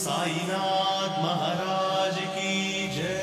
साईनाथ महाराज की जय।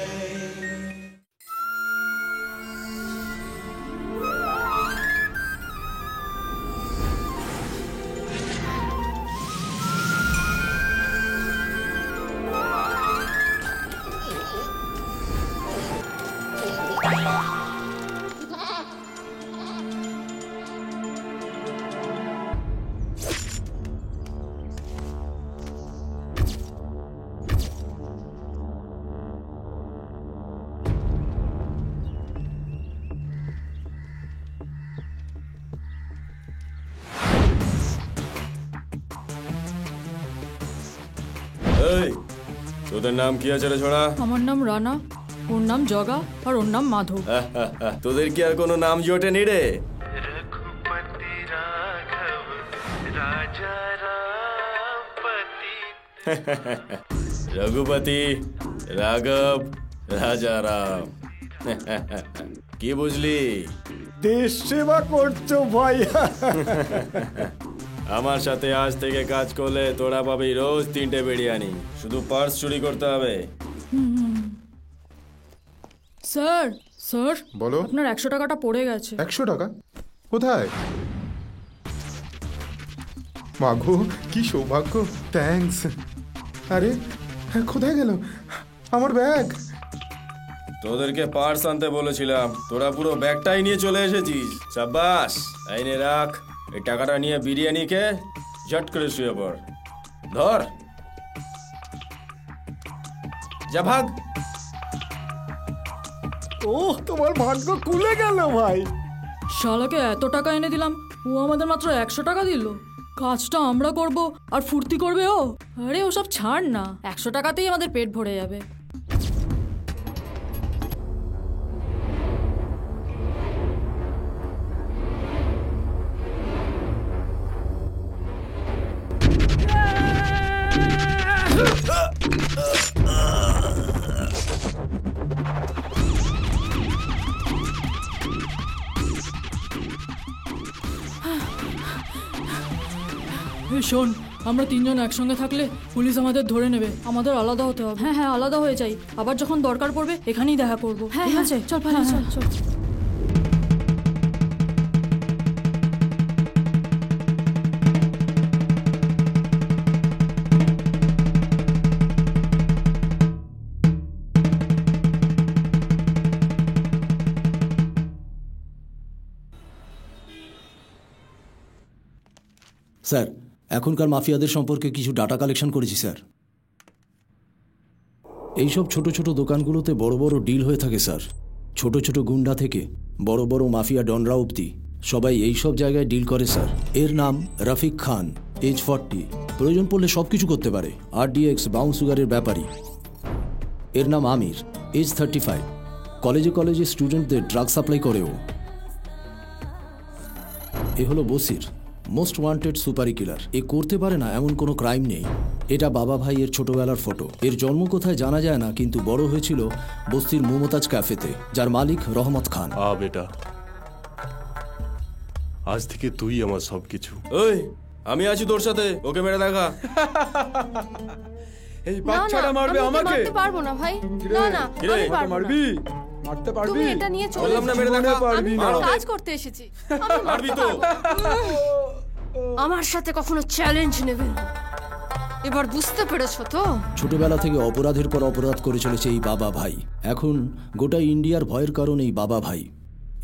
তোদের নাম কি আছে রে ছোড়া? আমার নাম রানা, ওর নাম জগা আর ওর নাম মাধব। তোদের কি আর কোনো নাম জোটে নি রে? रघुपति राघव राजा रामपति। রঘুপতি রাঘব রাজা রাম। কি বুঝলি? দেশ সেবা করছো ভাই। আমার সাথে আজ থেকে কাজ করলে তোরা পাবি রোজ 3টে বিরিয়ানি। শুধু পার্স চুরি করতে হবে। স্যার স্যার বলো। আপনার 100 টাকাটা পড়ে গেছে। 100 টাকা কোথায়? মাগো কি সৌভাগ্য, থ্যাঙ্কস। আরে কোথায় গেল আমার ব্যাগ? তোদেরকে পার্স আনতে বলেছিলাম, তোরা পুরো ব্যাগটাই নিয়ে চলে এসেছিস। সাব্বাস, আইনে রাখ। এই টাকাটা নিয়ে বিরিয়ানি খেয়ে ঝট করে শুয়ে পড়। ধর, যা ভাগ। ও তোমার ভাগ্য খুলে গেল ভাই। শালাকে এত টাকা এনে দিলাম, ও আমাদের মাত্র 100 টাকা দিল। কাজটা আমরা করব আর ফুর্তি করবে ও। আরে ওসব ছাড় না, 100 টাকাতেই আমাদের পেট ভরে যাবে। শোন, আমরা 3 জন একসঙ্গে থাকলে পুলিশ আমাদের ধরে নেবে। আমাদের আলাদা হতে হবে। হ্যাঁ হ্যাঁ, আলাদা হয়ে যাই। আবার যখন দরকার পড়বে এখানেই দেখা করবো। হ্যাঁ ঠিক আছে, চল পালা, চল চল। স্যার, এখনকার মাফিয়াদের সম্পর্কে কিছু ডাটা কালেকশন করেছি স্যার। এইসব ছোট ছোট দোকানগুলোতে বড় বড় ডিল হয়ে থাকে স্যার। ছোট ছোট গুন্ডা থেকে বড় বড় মাফিয়া ডনরা অবধি সবাই এইসব জায়গায় ডিল করে স্যার। এর নাম রফিক খান, এজ 40, প্রয়োজন পড়লে সব কিছু করতে পারে। RDX ব্রাউন সুগারের ব্যাপারী। এর নাম আমির, এজ 35, কলেজে কলেজে স্টুডেন্টদের ড্রাগ সাপ্লাই করেও। এ হলো বসির, মোস্ট ওয়ান্টেড সুপারি কিলার। এ করতে পারে না এমন কোনো ক্রাইম নেই। এটা বাবা ভাইয়ের ছোটবেলার ফটো। এর জন্ম কোথায় জানা যায় না, কিন্তু বড় হয়েছিল বস্তির মমতাজ ক্যাফেতে, যার মালিক রহমত খান। বেটা, আজ থেকে তুই আমার সবকিছু। ওই, আমি আছি তোর সাথে, ওকে মেরে দেখা। এই বাচ্চাটা মারবে আমাকে? মারতে পারবো না ভাই, না না, আমি পারবো না। মারবি? মারতে পারবি? তুমি এটা নিয়ে চলে বললাম না মেরে দেখা। আমি কাজ করতে এসেছি, আমি মারবি তো? আমার সাথে কখনো চ্যালেঞ্জ নেবে না। এবার বুঝতে পেরেছো তো? ছোটবেলা থেকে অপরাধের পর অপরাধ করে চলেছে এই বাবা ভাই। এখন গোটা ইন্ডিয়ার ভয়ের কারণ এই বাবা ভাই।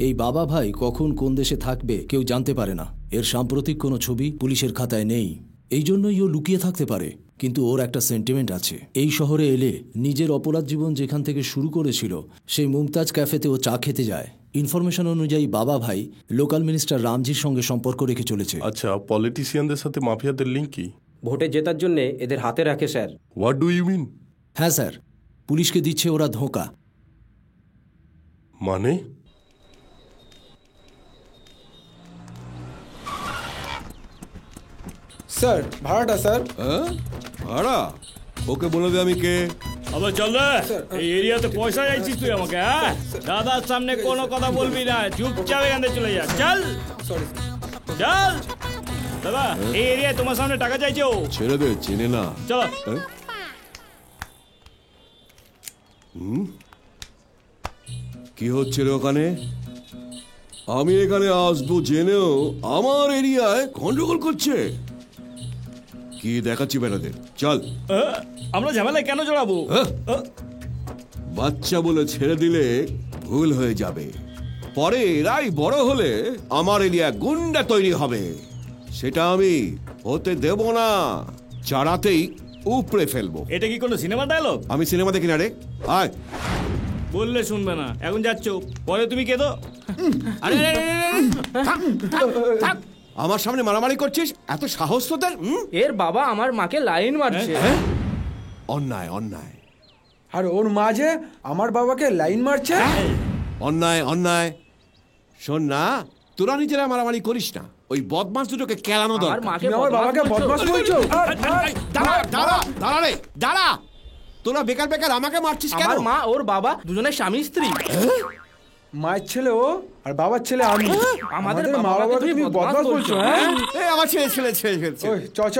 এই বাবা ভাই কখন কোন দেশে থাকবে কেউ জানতে পারে না। এর সাম্প্রতিক কোনো ছবি পুলিশের খাতায় নেই, এই জন্যই ও লুকিয়ে থাকতে পারে। কিন্তু ওর একটা সেন্টিমেন্ট আছে। এই শহরে এলে নিজের অপরাধ জীবন যেখান থেকে শুরু করেছিল সেই মুমতাজ ক্যাফেতে ও চা খেতে যায়। ইনফরমেশন অনুযায়ী বাবা ভাই লোকাল মিনিস্টার রামজির সঙ্গে সম্পর্ক রেখে চলেছে। আচ্ছা, পলিটিশিয়ানদের সাথে মাফিয়াদের লিঙ্ক কি? ভোটে জেতার জন্য এদের হাতে রাখে sir. What do you mean? হ্যাঁ স্যার, পুলিশকে দিচ্ছে ওরা ধোঁকা। মানে? স্যার ভাড়াটা স্যার। ভাড়া? ওকে বলে দে আমি কে। আবার চল রে, এই এরিয়াতে পয়সা চাইছিস তুই আমাকে? হ্যাঁ, দাদার সামনে কোনো কথা বলবি না, চুপচাপ এখান থেকে চলে যা। চল সরি চল, দাদা এই এরিয়ায় তোমার সামনে টাকা চাইছে ও। ছেড়ে দে, চেনে না। চলো। কি হচ্ছে রে ওখানে? আমি এখানে আসবো জেনেও আমার এরিয়ায় গন্ডগোল করছে। কি দেখাচ্ছি বেড়াদের? চল। আমরা ঝামেলায় কেন জড়াবো? বাচ্চা বলে ছেড়ে দিলে ভুল হয়ে যাবে, পরে এরাই বড় হলে আমার এরিয়া গুন্ডা তৈরি হবে। সেটা আমি হতে দেব না, চারাতেই উপড়ে ফেলবো। এটা কি কোনো সিনেমা ডায়লগ? আমি সিনেমা দেখি না রে। আয়। বললে শুনবে না, এখন যাচ্ছ, পরে তুমি কেঁদো। আরে আমার সামনে মারামারি করছিস? এত সাহস তোদের? এর বাবা আমার মাকে লাইন মারছে। অন্যায়, অন্যায়। আর ওর মা যে আমার বাবাকে লাইন মারছে। অন্যায়, অন্যায়। শোন না, তোরা নিজেরা মারামারি করিস না, ওই বদমাস দুটোকে কেলানো দরকার। আমার বাবাকে বদমাস বলছো? দাঁড়া দাঁড়া দাঁড়া রে, দাঁড়া। তোরা বেকার বেকার আমাকে মারছিস কেন? আমার মা ওর বাবা দুজনের স্বামী স্ত্রী। মায়ের ছেলে ও আর বাবার ছেলে আমি। আমাদের মা বাবাকে তুমি বদমাস বলছো? হ্যাঁ, এই আমার ছেলে ছেলে ছেলে ছেলে। ওই চ চ।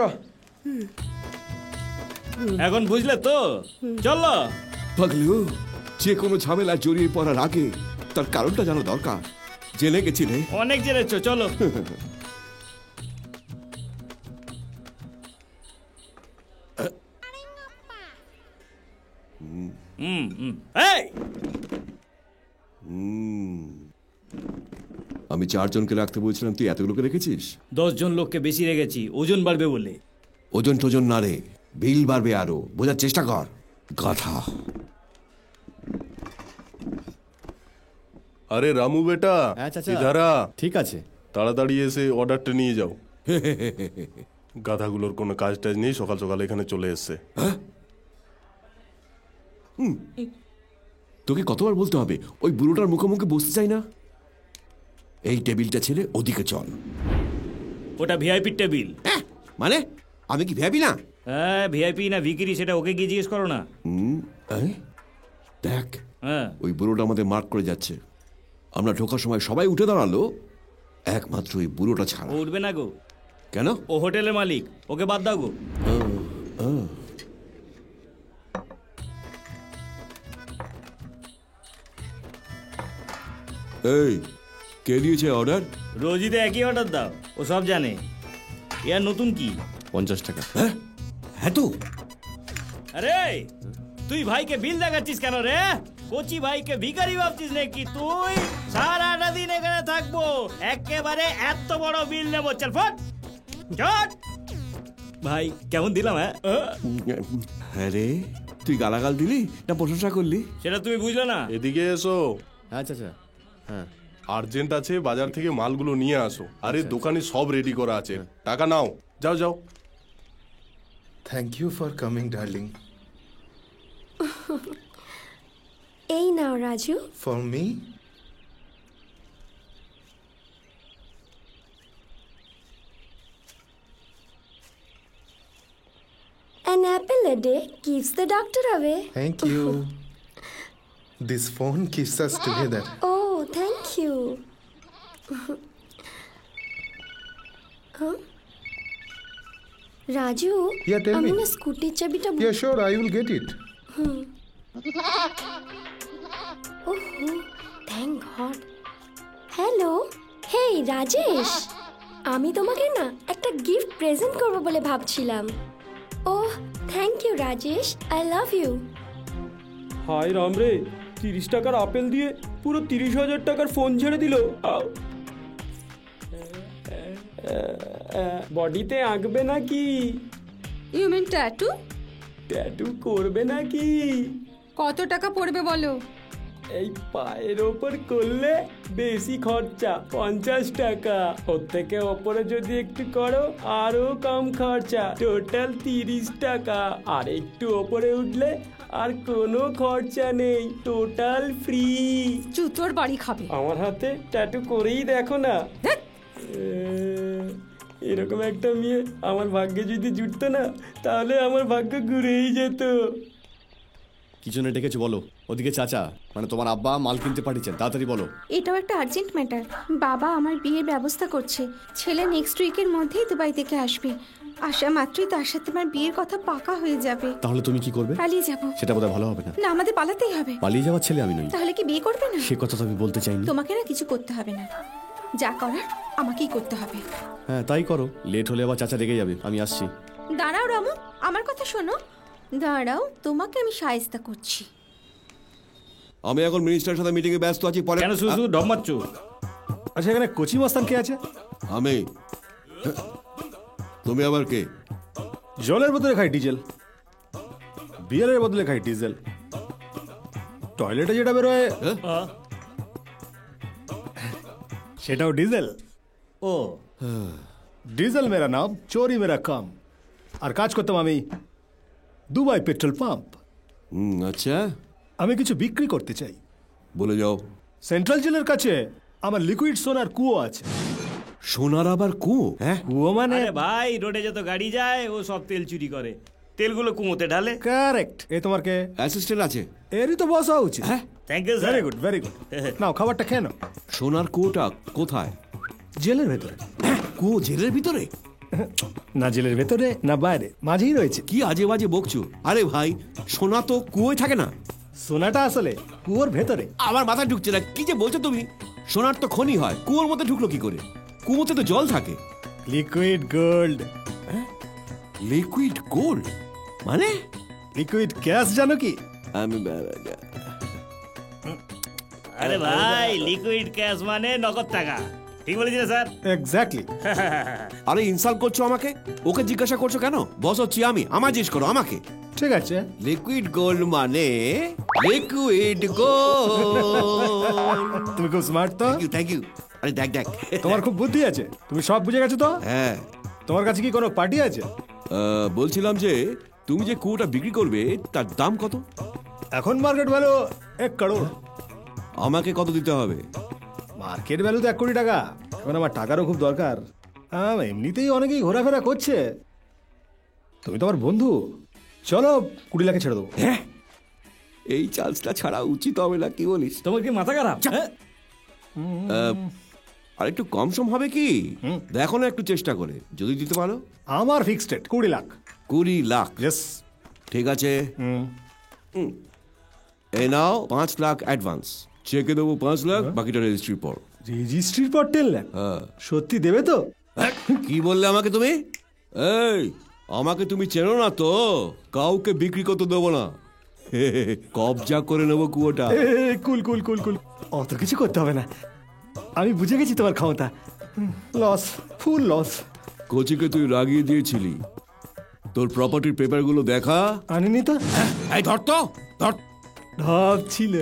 এখন বুঝলে তো? চলো। পাগলু, যে কোনো ঝামেলা জড়িয়ে পড়ার আগে তার কারণটা জানা দরকার। জেনে গেছিলে? অনেক জেনেছো, চলো। আমি 4 জনকে রাখতে বলছিলাম, তুই এতগুলোকে রেখেছিস? 10 জন লোককে বেশি রেখেছি, ওজন বাড়বে বলে। ওজন টোজন না রে, বিল বাড়বে আরো, বোঝার চেষ্টা কর গাধা। আরে রামু বেটা, ইধার আ। ঠিক আছে, তাড়াতাড়ি এসে অর্ডারটা নিয়ে যাও। গাধাগুলোর কোনো কাজ টাজ নেই, সকাল সকাল এখানে চলে এসছে। তোকে কতবার বলতে হবে ওই বুড়োটার মুখোমুখি বসতে চাই না? এই টেবিলটা ছেড়ে ওদিকে চল। ওটা ভিআইপি টেবিল। মানে আমি কি ভিআইপি না? হ্যাঁ, ভিআইপি না ভিকিরি সেটা ওকে গিয়ে জিজ্ঞেস করো না। দেখ, ওই বুড়োটা আমাদের মার্ক করে যাচ্ছে। আমরা ঢোকার সময় সবাই উঠে দাঁড়ালো, একমাত্র ওই বুড়োটা ছাড়া। ও উঠবে না গো। কেন? ও হোটেলের মালিক, ওকে বাদ দাও গো। এই, কে দিয়েছে অর্ডার? রোজিতে একই অর্ডার দাও, ও সব জানে। ইয়ার নতুন কি? 50 টাকা। হ্যাঁ তো। আরে তুই ভাইকে বিল দেখাচ্ছিস কেন রে? কোচি ভাইকে ভিখারি ভাবছিস নাকি তুই? সারাটা দিন এখানে থাকবো, একেবারে এত বড় বিল নেবো। চল ফট চট। ভাই কেমন দিলাম? হ্যাঁ রে, তুই গালাগাল দিলি না প্রশংসা করলি? সেটা তুমি বুঝলে না। এদিকে এসো। আচ্ছা আচ্ছা, হ্যাঁ। আর্জেন্ট আছে, বাজার থেকে মালগুলো নিয়ে আসো। আরে দোকানে সব রেডি করা আছে, টাকা নাও, যাও যাও। Thank you for coming darling. এই নাও Raju. For me? An apple a day keeps the doctor away. Thank you. This phone keeps us together. Oh, thank you. Raju, Yeah, tell আমি me. না স্কুটির চাবিটা Yeah, sure, I will get it. ওহো, thank God. Hello, hey Rajesh, আমি তোমাকে না একটা gift present করব বলে ভাবছিলাম। Oh, thank you Rajesh, I love you. হাই রাম রে, 30 টাকার আপেল দিয়ে পুরো 30,000 টাকার ফোন ছেড়ে দিল। বডিতে আঁকবে নাকি? You mean tattoo? ট্যাটু করবে নাকি? কত টাকা পড়বে বলো? এই পায়ের ওপর করলে বেশি খরচা, 50 টাকা। ওর থেকে ওপরে যদি একটু করো আরো কম খরচা, টোটাল 30 টাকা। আর একটু ওপরে উঠলে আর কোনো খরচা নেই, টোটাল ফ্রি। জুতোর বাড়ি খাবে। আমার হাতে ট্যাটু করেই দেখো না। এরকম একটা মেয়ে আমার ভাগ্যে যদি জুটতো না, তাহলে আমার ভাগ্য ঘুরেই যেত। কি জন্য ডেকেছো বলো। ওদিকে চাচা মানে তোমার আব্বা মাল কিনতে পাঠিয়েছেন, তাড়াতাড়ি বলো। এটাও একটা আর্জেন্ট ম্যাটার। বাবা আমার বিয়ের ব্যবস্থা করছে। ছেলে নেক্সট উইকের মধ্যেই দুবাই থেকে আসবে। আসা মাত্রই তার সাথে আমার বিয়ের কথা পাকা হয়ে যাবে। তাহলে তুমি কি করবে? পালিয়ে যাব। সেটা বোধহয় ভালো হবে না। না, আমাদের পালাতেই হবে। পালিয়ে যাওয়ার ছেলে আমি নই। তাহলে কি বিয়ে করবে না? সে কথা তো আমি বলতে চাইনি। তোমাকে না কিছু করতে হবে না, যা করার আমাকেই করতে হবে। হ্যাঁ তাই করো, লেট হলে আবার চাচা রেগে যাবে। আমি আসছি। দাঁড়াও রামু, আমার কথা শোনো। দাঁড়াও, তোমাকে আমি শায়েস্তা করছি। আমি এখন মিনিস্টারের সাথে মিটিং এ ব্যস্ত আছি। পরে কেন শুধু ঢপ মারছো? আচ্ছা, এখানে কোচি মস্তান কে আছে? আমি। তুমি আবার কে? জলের বদলে খাই ডিজেল, বিয়ারের বদলে খাই ডিজেল। টয়লেটে যেটা বেরোয় সেটাও ডিজেল। ও ডিজেল মেরা নাম, চোরি মেরা কাম। আর কাজ করতাম আমি দুবাই পেট্রোল পাম্প। আচ্ছা, আমি কিছু বিক্রি করতে চাই। বলে যাও। সেন্ট্রাল জেলের কাছে আমার লিকুইড সোনার কুয়ো আছে। সোনার আবার কুয়ো? হ্যাঁ, কুয়ো মানে? আরে ভাই, রোডে যত গাড়ি যায় ও সব তেল চুরি করে, তেলগুলো কুমোতে ঢালে। কারেক্ট। এ তোমার কে? অ্যাসিস্ট্যান্ট আছে। এরই তো বস হওয়া উচিত। হ্যাঁ, thank you sir. Very good, very good. নাও খাবারটা খেয়ে নাও। সোনার কুয়োটা কোথায়? জেলের ভেতরে। কুয়ো জেলের ভিতরে? না জেলের ভেতরে না বাইরে, মাঝেই রয়েছে। কি আজে বাজে বকছো? আরে ভাই, সোনা তো কুয়োয় থাকে না। সোনাটা আসলে কুয়োর ভেতরে। আমার মাথায় ঢুকছে না, কি যে বলছো তুমি। সোনার তো খনি হয়, কুয়োর মধ্যে ঢুকলো কি করে? কুয়োতে তো জল থাকে। Liquid gold. লিকুইড গোল্ড মানে? লিকুইড গ্যাস জানো কি? আমি আরে ভাই, লিকুইড ক্যাশ মানে নগদ টাকা। ঠিক বলেছি স্যার? এক্স্যাক্টলি। আরে ইনসাল্ট করছো আমাকে? ওকে জিজ্ঞাসা করছো কেন? বস হচ্ছি আমি, আমায় জিজ্ঞেস করো আমাকে। ঠিক আছে। লিকুইড গোল্ড মানে লিকুইড গোল্ড। তুমি খুব স্মার্ট তো। Thank you. আরে দেখ দেখ, তোমার খুব বুদ্ধি আছে, তুমি সব বুঝে গেছো তো। হ্যাঁ। তোমার কাছে কি কোনো পার্টি আছে? বলছিলাম যে তুমি যে কুয়োটা বিক্রি করবে তার দাম কত? এখন মার্কেট ভ্যালু 1 করোড়। আমাকে কত দিতে হবে? মার্কেট ভ্যালু তো 1 কোটি টাকা। এখন আমার টাকারও খুব দরকার। এমনিতেই অনেকেই ঘোরাফেরা করছে, তুমি তো আমার বন্ধু। চলো 20 লাখে ছেড়ে দেবো। হ্যাঁ, এই চার্জটা ছাড়া উচিত হবে না, কি বলিস? তোমার কি মাথা খারাপ? আর একটু কম সম হবে কি? দেখো না একটু চেষ্টা করে, যদি দিতে পারো। আমার fixed rate 20 lakh. 20 lakh? Yes. ঠিক আছে, এই নাও 5 লাখ অ্যাডভান্স। চেকে দেবো 5 লাখ, বাকিটা রেজিস্ট্রির পর। রেজিস্ট্রির পর 10 লাখ? সত্যি দেবে তো? কি বললে আমাকে তুমি? এই, আমাকে তুমি চেনো না তো? কাউকে বিক্রি করতে দেবো না, কবজা করে নেবো কুয়োটা। কুল কুল কুল কুল, অত কিছু করতে হবে না। আমি বুঝে গেছি তোমার ক্ষমতা। লস, ফুল লস। কোচিকে তুই রাগিয়ে দিয়েছিলি। তোর প্রপার্টির পেপারগুলো দেখা। আনিনি তো। এই ধর তো, ধর। ঢপ ছিল।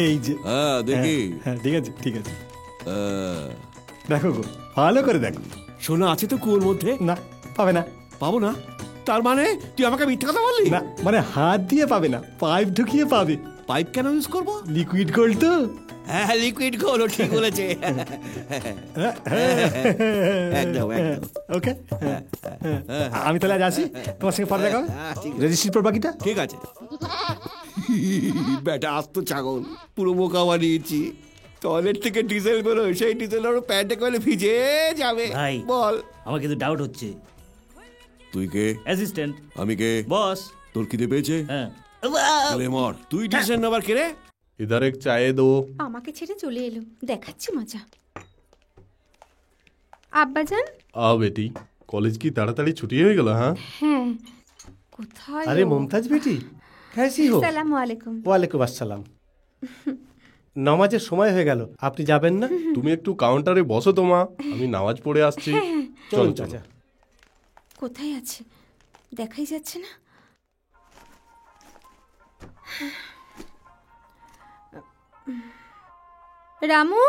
এই যে। হ্যাঁ দেখি। হ্যাঁ ঠিক আছে, ঠিক আছে। দেখো গো, ভালো করে দেখো। সোনা আছে তো কুয়োর মধ্যে? না, পাবে না। পাবো না? তার মানে তুই আমাকে মিথ্যা কথা বললি? না, মানে হাত দিয়ে পাবে না, পাইপ ঢুকিয়ে পাবে। পাইপ কেন ইউজ করবো? লিকুইড গোল্ড তো। হ্যাঁ, লিকুইড গোল্ড, ঠিক বলেছে। একদম একদম। ওকে, আমি তাহলে আজ আসি, তোমার সঙ্গে পরে দেখা হবে। রেজিস্ট্রির পর বাকিটা। ঠিক আছে। বেটা আস্ত ছাগল, পুরো বোকা বানিয়েছি। টয়লেট থেকে ডিজেল বেরোয়, সেই ডিজেল ওর প্যান্টে করে ভিজে যাবে। ভাই বল। আমার কিন্তু ডাউট হচ্ছে। তুই কে? অ্যাসিস্ট্যান্ট। আমি কে? বস। তোর খিদে পেয়েছে? হ্যাঁ। মর, তুই ডিসিশন নেবার কে রে? इधर एक चाय दो। আমাকে ছেড়ে চলে এলো, দেখাচ্ছি মজা। আব্বাজান। आओ बेटी, कॉलेज की ताड़ाताड़ी छुट्टी हो गया? हाँ হ্যাঁ, কোথায়? अरे मुमताज बेटी, कैसी हो? আসসালামু আলাইকুম। ওয়ালাইকুম আসসালাম। নামাজের সময় হয়ে গেল, আপনি যাবেন না? তুমি একটু কাউন্টারে বসো তো মা, আমি নামাজ পড়ে আসছি। চল চল। কোথায় আছে দেখাই যাচ্ছে না। রামু,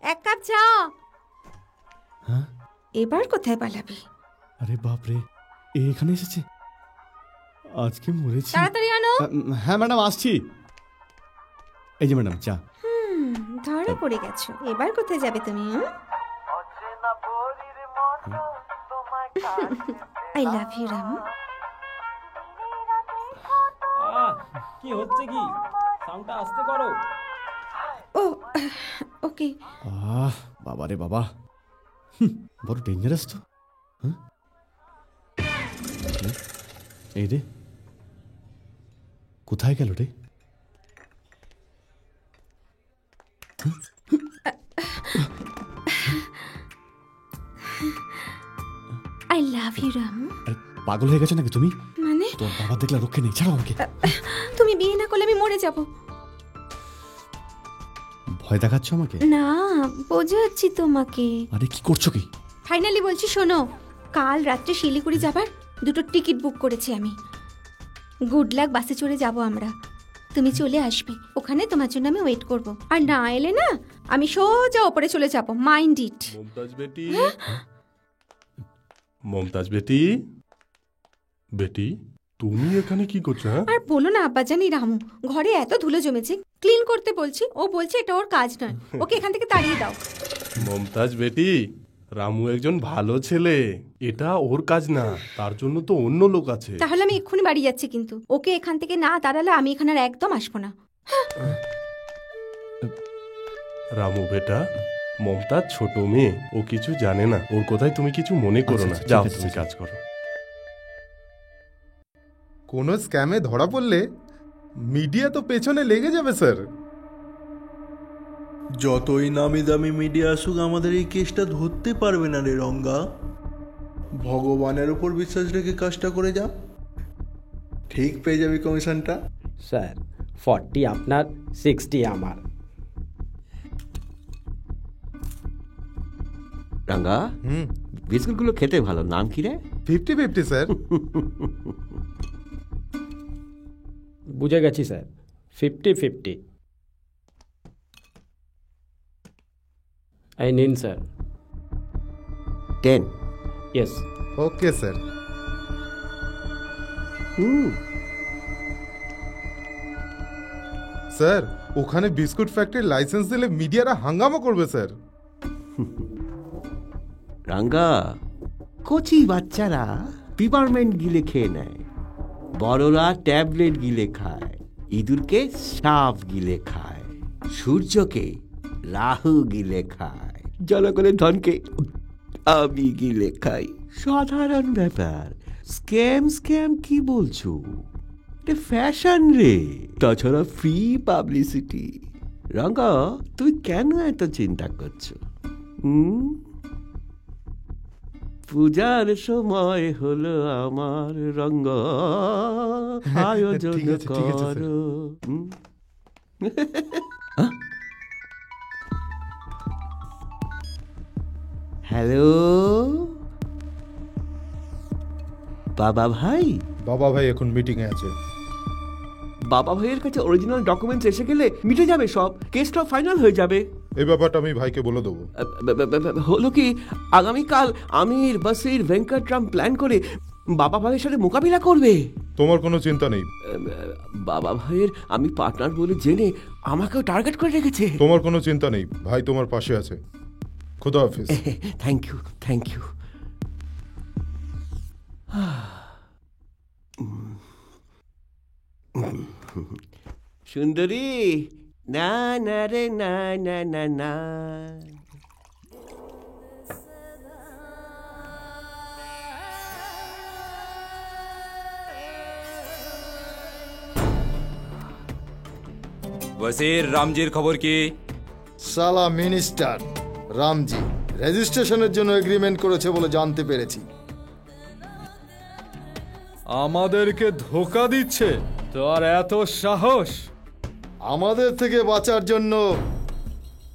1 কাপ চা। হ্যাঁ, এবার কোথায় পালাবি? আরে বাপ রে, এখানে এসেছে। আজকে মরেছি। তাড়াতাড়ি আনো। হ্যাঁ ম্যাডাম, আসছি। এই যে ম্যাডাম চা। ধরা পড়ে গেছো। এবার কোথায় যাবে তুমি? I love you Ramu. কি হচ্ছে কি? সাউন্ডটা আস্তে করো। ও ওকে। বাবা রে বাবা, বড় ডেঞ্জারাস তো। এই রে, কোথায় গেল রে? I love you Ramu. আরে পাগল হয়ে গেছে নাকি তুমি? মানে তোর বাবা দেখলে রক্ষে নেই, ছাড়ো আমাকে। তুমি বিয়ে না করলে আমি মরে যাব। ভয় দেখাচ্ছ আমাকে? না, বোঝাচ্ছি তোমাকে। আরে কি করছো কি? ফাইনালি বলছি শোনো, কাল রাত্রে শিলিগুড়ি যাবার 2টো টিকিট বুক করেছি আমি। গুড লাক, বাসে চড়ে যাব আমরা। তুমি চলে আসবে, ওখানে তোমার জন্য আমি ওয়েট করব। আর না এলে না, আমি সোজা ওপরে চলে যাব। Mind it. মমতাজ বেটি, মমতাজ বেটি, বেটি তুমি এখানে কি করছো? হ্যাঁ, আর বলো না আব্বাজানি, রামু ঘরে এত ধুলো জমেছে, ক্লিন করতে বলছি, ও বলছে এটা ওর কাজ নয়, ওকে এখান থেকে তাড়িয়ে দাও। মমতাজ বেটি, রামু একজন ভালো ছেলে, এটা ওর কাজ না, তার জন্য তো অন্য লোক আছে। তাহলে আমি এক্ষুনি বাড়ি যাচ্ছি, কিন্তু ওকে এখান থেকে না তাড়ালে আমি এখানে আর একদম আসবো না। রামু বেটা, মমতাজ ছোট মেয়ে, ও কিছু জানে না, ওর কথায় তুমি কিছু মনে করো না। যাও তুমি কাজ করো। কোনো স্ক্যামে ধরা পড়লে মিডিয়া তো পেছনে লেগে যাবে স্যার। যতই নামি দামি মিডিয়া আসুক, আমাদের এই কেসটা ধরতে পারবে না রে রঙ্গা। ভগবানের উপর বিশ্বাস রেখে কাজটা করে যা, ঠিক পেয়ে যাবি কমিশনটা। স্যার 40 আপনার, 60 আমার। রাঙ্গা, বিস্কুটগুলো খেতে ভালো। নাম কি রে? 50-50 স্যার। বুঝে গেছি স্যার, 50-50। এই নিন sir. 10। Yes. Okay sir. Sir, ওখানে বিস্কুট ফ্যাক্টরির লাইসেন্স দিলে মিডিয়ারা হাঙ্গামা করবে স্যার। রাঙ্গা, কচি বাচ্চারা পিপারমেন্ট গিলে খেয়ে নেয়, বড়রা ট্যাবলেট গিলে খায়, ইঁদুরকে সাপ গিলে খায়, সূর্যকে রাহু গিলে খায়, জনগণের ধনকে আমি গিলে খাই। সাধারণ ব্যাপার। স্ক্যাম স্ক্যাম কি বলছো? এটা ফ্যাশন রে, তাছাড়া ফ্রি পাবলিসিটি। রাঙ্গা, তুই কেন এত চিন্তা করছো? পূজার সময় হলো আমার, রঙ্গ আয়োজন করো। হ্যালো বাবা ভাই। বাবা ভাই এখন মিটিং এ আছে। বাবা ভাইয়ের কাছে অরিজিনাল ডকুমেন্টস এসে গেলে মিটে যাবে সব, কেসটা ফাইনাল হয়ে যাবে। এই ব্যাপারটা আমি ভাইকে বলে দেবো। হলো কি, আগামীকাল আমির বাসির ভেঙ্কটরাম প্ল্যান করে বাবা ভাইয়ের সাথে মোকাবিলা করবে। তোমার কোনো চিন্তা নেই। বাবা ভাইয়ের আমি পার্টনার বলে জেনে আমাকেও টার্গেট করে রেখেছে। তোমার কোনো চিন্তা নেই, ভাই তোমার পাশে আছে। খুদা হাফেজ। Thank you, thank you. সুন্দরী, না না রে, না না না না। ওয়াসির, রামজির খবর কি? সালা মিনিস্টার রামজি রেজিস্ট্রেশনের জন্য এগ্রিমেন্ট করেছে বলে জানতে পেরেছি। আমাদেরকে ধোকা দিচ্ছে? তোর এত সাহস? আমাদের থেকে বাঁচার জন্য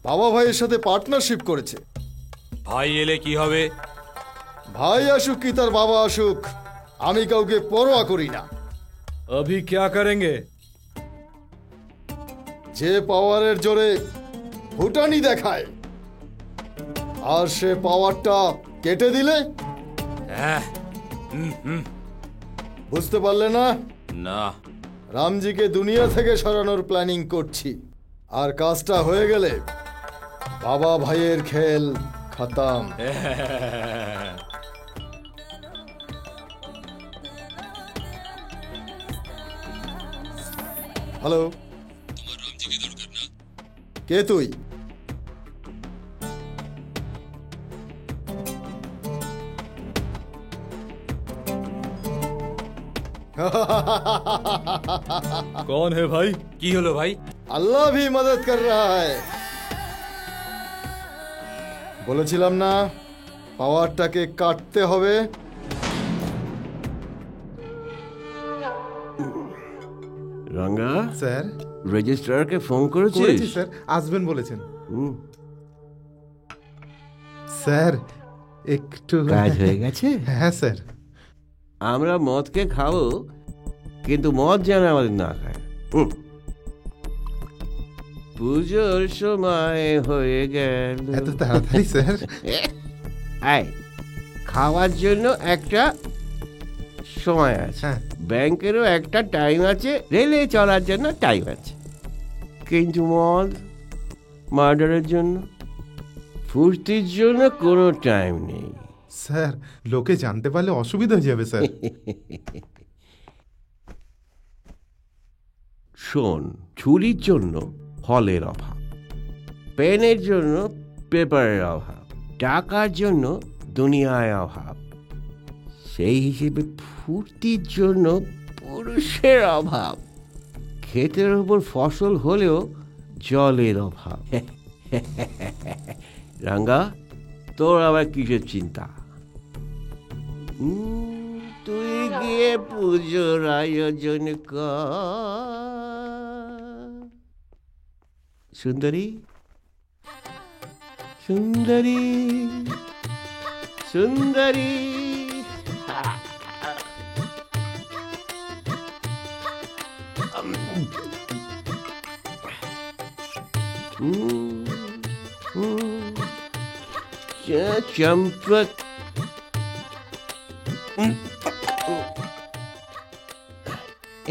বাবা ভাইয়ের সাথে পার্টনারশিপ করেছে। ভাই এলে কি হবে? ভাই আসুক কি তার বাবা আসুক, আমি কাউকে পরোয়া করি না। अभी क्या करेंगे? যে পাওয়ারের জোরে ভুটানি দেখায়, আর সে পাওয়ারটা কেটে দিলে বুঝতে পারলে না? না, রামজিকে দুনিয়া থেকে সরানোর প্ল্যানিং করছি, আর কাজটা হয়ে গেলে বাবা ভাইয়ের খেল খতম। হ্যালো, কে তুই? कौन है भाई? কি হলো ভাই? আল্লাহ भी मदद कर रहा है। বলেছিলাম না পাওয়ারটাকে কাটতে হবে। রঙ্গা স্যার, রেজিস্ট্রারকে ফোন করেছিস? করেছি স্যার, আসবেন বলেছেন। স্যার একটু কাজ হয়ে গেছে? হ্যাঁ স্যার। আমরা মদকে খাবো, কিন্তু মদ যেন আমাদের না খায়। পুজোর সময় হয়ে গেল। এত তাড়াতাড়ি স্যার? আয়, খাওয়ার জন্য একটা সময় আছে, ব্যাংকেরও একটা টাইম আছে, রেলে চলার জন্য টাইম আছে, কিন্তু মদ মার্ডারের জন্য, ফুর্তির জন্য কোনো টাইম নেই। স্যার, লোকে জানতে পারলে অসুবিধা হয়ে যাবে স্যার। শোন, ছুরির জন্য হলের অভাব, পেনের জন্য পেপারের অভাব, টাকার জন্য দুনিয়ায় অভাব, সেই হিসেবে ফুর্তির জন্য পুরুষের অভাব, ক্ষেতের উপর ফসল হলেও জলের অভাব। রাঙ্গা, তোর আবার কিসের চিন্তা? তুই গিয়ে পুজোর আয়োজন কর। সুন্দরী, সুন্দরী, সুন্দরী। চম্পক,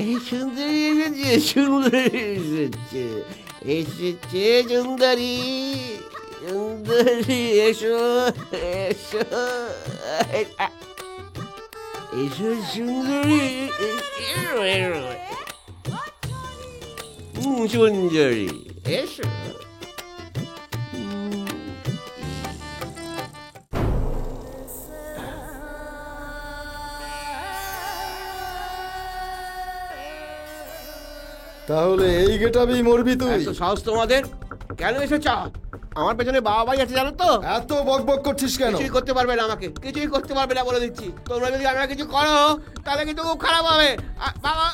এই সুন্দরী এসেছে, সুন্দরী এসেছে, এসেছে সুন্দরী, সুন্দরী এসো, এসো, এসো সুন্দরী, সুন্দরী এসো। তাহলে এই গেটাবেই মরবি তুই? এত সাহস তোমাদের? কেন এসেছ? আমার পেছনে বাবা ভাই আছে জানো তো? এত বকবক করছিস কেন? কিছুই করতে পারবে না, আমাকে কিছুই করতে পারবে না বলে দিচ্ছি। তোমরা যদি আমাকে কিছু করো তাহলে কিন্তু খুব খারাপ হবে। বাবা,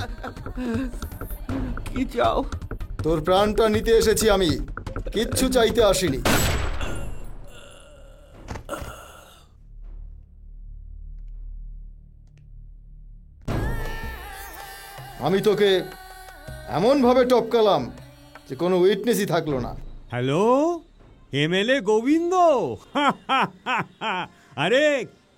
কি চাও? তোর প্রাণটা নিতে এসেছি আমি, কিচ্ছু চাইতে আসিনি। আমি তোকে এমন ভাবে টপকালাম যে কোনো উইটনেসই থাকলো না। Hello, MLA Gobinda. আরে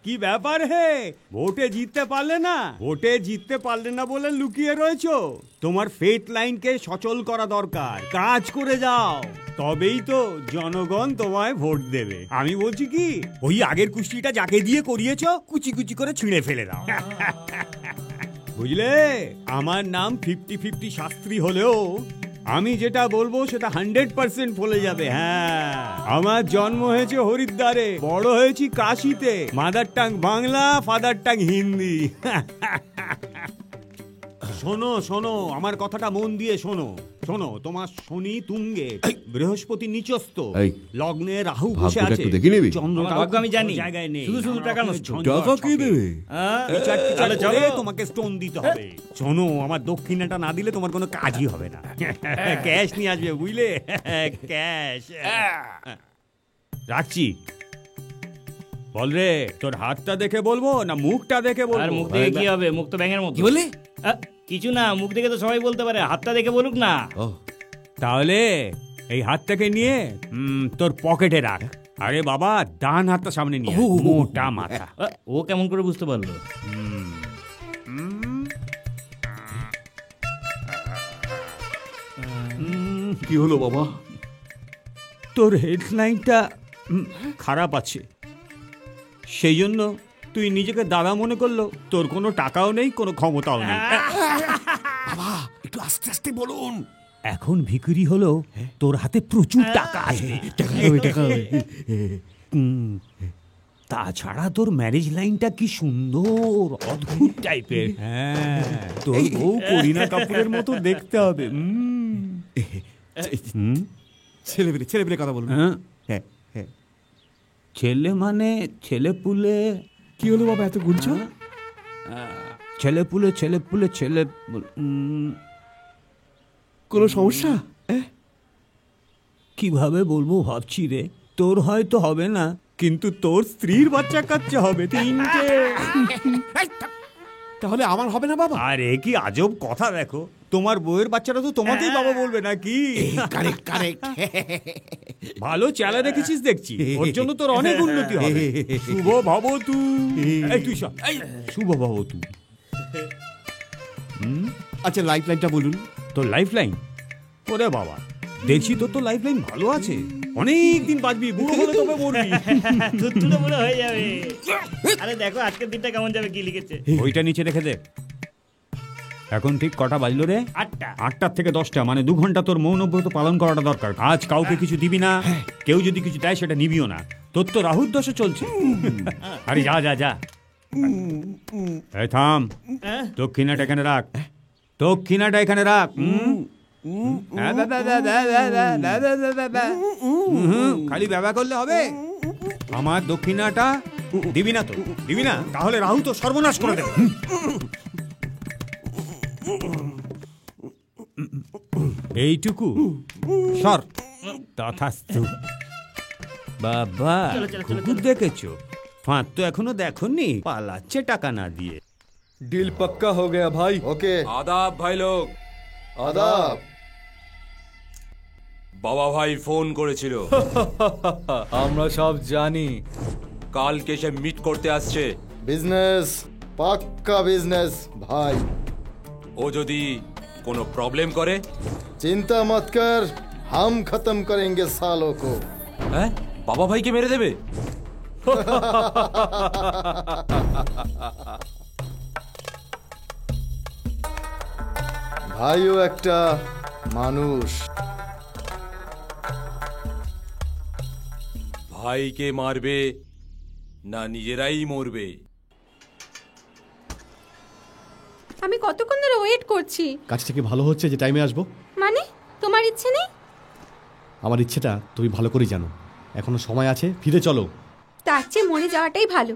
কি ব্যাপার হে, ভোটে জিততে পারলে না? ভোটে জিততে পারলে না বলে লুকিয়ে রয়েছো? তোমার ফেট লাইনকে সচল করা দরকার, কাজ করে যাও, তবেই তো জনগণ তোমায় ভোট দেবে। আমি বলছি কি, ওই আগের কুস্তিটা যাকে দিয়ে করিয়েছো কুচি কুচি করে ছিঁড়ে ফেলে দাও। বুঝলে, আমার নাম 50-50 শাস্ত্রী হলেও আমি যেটা বলবো সেটা 100% ফলে যাবে। হ্যাঁ, আমার জন্ম হয়েছে হরিদ্বারে, বড় হয়েছি কাশিতে, mother tongue Bangla, father tongue Hindi. শোনো শোনো, আমার কথাটা মন দিয়ে শোনো। শোনো, তোমার শনি তুঙ্গে, বৃহস্পতি নিচস্থ, লগ্নে রাহু বসে আছে, চন্দ্রটাও আমি জানি জায়গায় নেই। শুধু শুধু টাকা নষ্ট। টাকা কি দেবে? তোমাকে স্টোন দিতে হবে। শোনো, আমার দক্ষিণাটা না দিলে তোমার কোনো কাজই হবে না। ক্যাশ নিয়ে আসবে, বুঝলে? ক্যাশ। রাখছি। বল রে, তোর হাতটা দেখে বলবো না মুখটা দেখে বলবো? আর মুখ দেখে কি হবে? মুখ তো ব্যাঙের মতো। কি বলে? কিছু না, মুখ দেখে তো সবাই বলতে পারে, হাতটা দেখে বলুক না। তাহলে এই হাতটাকে নিয়ে তোর পকেটে রাখ। আরে বাবা, ডান হাতটা সামনে নিয়ে, মোটা মাথা। ও কেমন করে বুঝতে পারলো? কি হলো বাবা? তোর হেডলাইনটা খারাপ আছে, সেই জন্য তুই নিজেকে দাদা মনে করলো। তোর কোনো টাকাও নেই, কোনো ক্ষমতাও নেই। বাবা একটু আস্তে আস্তে বলুন। এখন ভিখারি হলো, তোর হাতে প্রচুর টাকা আসবে। তাছাড়া তোর ম্যারেজ লাইনটা কি সুন্দর, অদ্ভুত টাইপের। হ্যাঁ, তোর বউ করিনা কাপুরের মতো দেখতে হবে। ছেলেবেলে কথা বলুন। হ্যাঁ, ছেলে মানে ছেলেপুলে। কি হলো বাবা এত গুনছ? ছেলেপুলে কোনো সমস্যা? কিভাবে বলবো ভাবছি রে। তোর হয়তো হবে না, কিন্তু তোর স্ত্রীর বাচ্চা কাচ্চা হবে 3টে। তাহলে আমার হবে না বাবা? আরে কি আজব কথা, দেখো তোমার বউয়ের বাচ্চাটা তো তোমাকেই বাবা বলবে নাকি? কারেক্ট। ভালো চালা রেখেছিস দেখছি, ওর জন্য তোর অনেক উন্নতি হবে। শুভ ভবতু। এই তুই সব, শুভ ভবতু। আচ্ছা লাইফ লাইনটা বলুন। তোর লাইফ লাইন? ওরে বাবা, দেখছি তোর তো লাইফ লাইন ভালো আছে, অনেক দিন বাঁচবি, বুড়ো হলে তবে মরবি। তুতুলো বুড়ো হয়ে যাবে। আরে দেখো আজকের দিনটা কেমন যাবে, কি লিখেছে ওইটা নিচে রেখে দে। এখন ঠিক কটা বাজলো রে? 8টার থেকে 10টা, মানে 2 ঘন্টা তোর মৌনব্রত পালন করাটা দরকার। আজ কাউকে কিছু দিবি না, কেউ যদি কিছু দেয় সেটা নিবিও না। তোর তো রাহুর দশা চলছে। আরে যা। এই থাম, দক্ষিণাটা এখানে রাখ, দক্ষিণাটা এখানে রাখ। খালি ব্যবহার করলে হবে? আমার দক্ষিণাটা দিবি না তো, দিবি না, তাহলে রাহু তো সর্বনাশ করে দেবে। এইটুকু সর। তথাস্তু। বাবা কুকুর দেখেছো? ফাঁদ তো এখনো দেখোনি, পালাচ্ছে টাকা না দিয়ে। डील पक्का हो गया भाई। ओके। आदाब भाई लोग। आदाब। বাবা ভাই ফোন করেছিল। আমরা সব জানি। কালকে সে মিট করতে আসছে। बिजनेस पक्का बिजनेस भाई। ও যদি কোনো প্রবলেম করে? चिंता मत कर, हम खत्म करेंगे सालों को। হ্যাঁ, বাবা ভাইকে মেরে দেবে? ভাইও একটা মানুষ। ভাইকে মারবে না নিজেরাই মরবে? আমি কতক্ষণ ধরে ওয়েট করছি। কাজ থেকে ভালো হচ্ছে যে টাইমে আসবো। মানে তোমার ইচ্ছে নেই? আমার ইচ্ছেটা তুমি ভালো করে জানো। এখনো সময় আছে, ফিরে চলো। তার চেয়ে মরে যাওয়াটাই ভালো।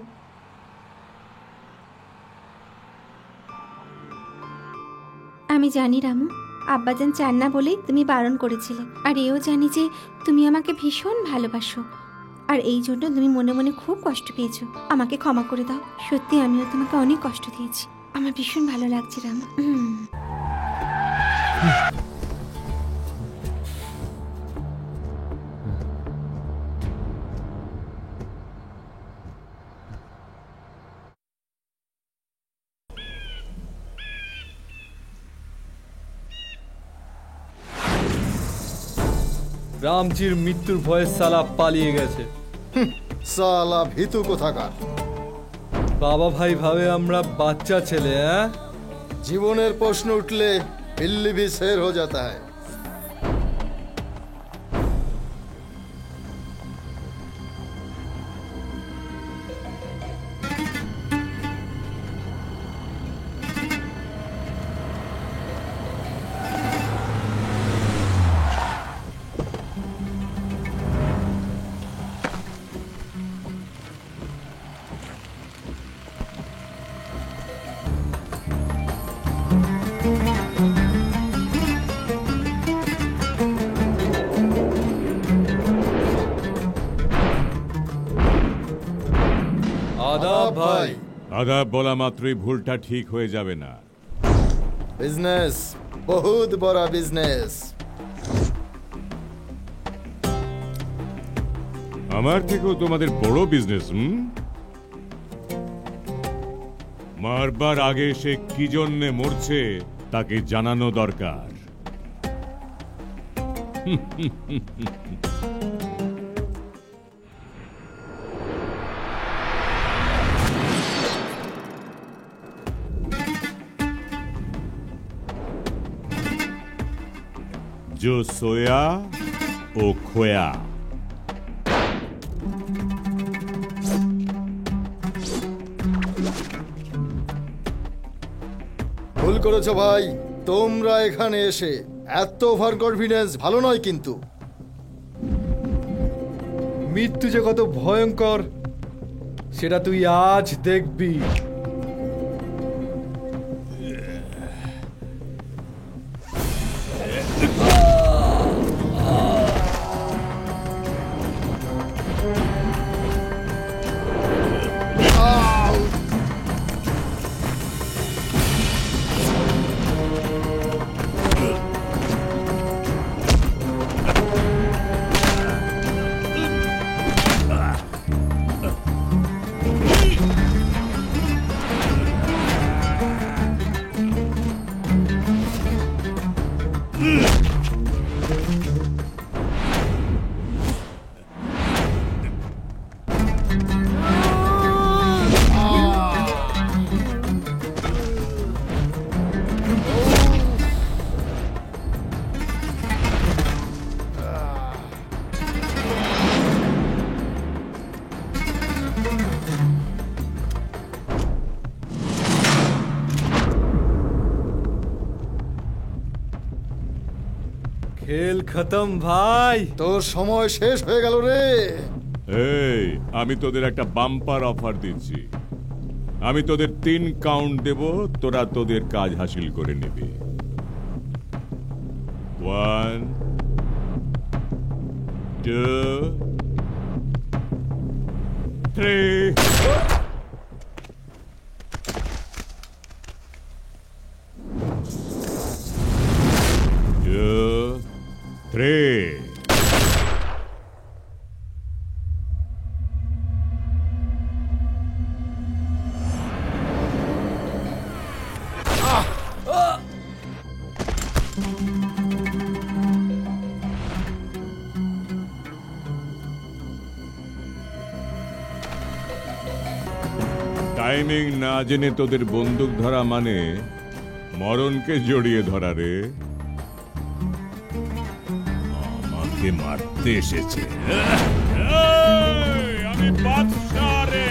আমি জানি রামু, আব্বাজান চান না বলেই তুমি বারণ করেছিলে। আর এও জানি যে তুমি আমাকে ভীষণ ভালোবাসো, আর এই জন্য তুমি মনে মনে খুব কষ্ট পেয়েছো। আমাকে ক্ষমা করে দাও, সত্যি আমিও তোমাকে অনেক কষ্ট দিয়েছি। আমার ভীষণ ভালো লাগছে রামু। রামজির মৃত্যুর ভয়ে সালা পালিয়ে গেছে। সালা ভিতু কোথাকার। বাবা ভাই ভাবে আমরা বাচ্চা ছেলে। জীবনের প্রশ্ন উঠলে बिल्ली भी शेर हो जाता है। आदाब भाई। आदाब बोला मात्रই ভুলটা ঠিক হয়ে যাবে না। बिजनेस बहुत बड़ा बिजनेस। আমার থেকেও তোমাদের বড় বিজনেস। মারবার আগে সে কি জন্য মরছে তাকে জানানো দরকার। जो सोया वो खोया। ভুল করেছো ভাই, তোমরা এখানে এসে এত ওভার কনফিডেন্স ভালো নয়। কিন্তু মৃত্যু যে কত ভয়ঙ্কর সেটা তুই আজ দেখবি। খেল খতম ভাই, তোর সময় শেষ হয়ে গেল রে। এই আমি তোদের একটা বাম্পার অফার দিচ্ছি। আমি তোদের 3 কাউন্ট দেব, তোরা তোদের কাজ হাসিল করে নিবি। 1 2 3 2 3 টাইমিং না জেনে তোদের বন্দুক ধরা মানে মরণকে জড়িয়ে ধরা রে। আমাকে মারতে এসেছে। আমি বাদশা রে।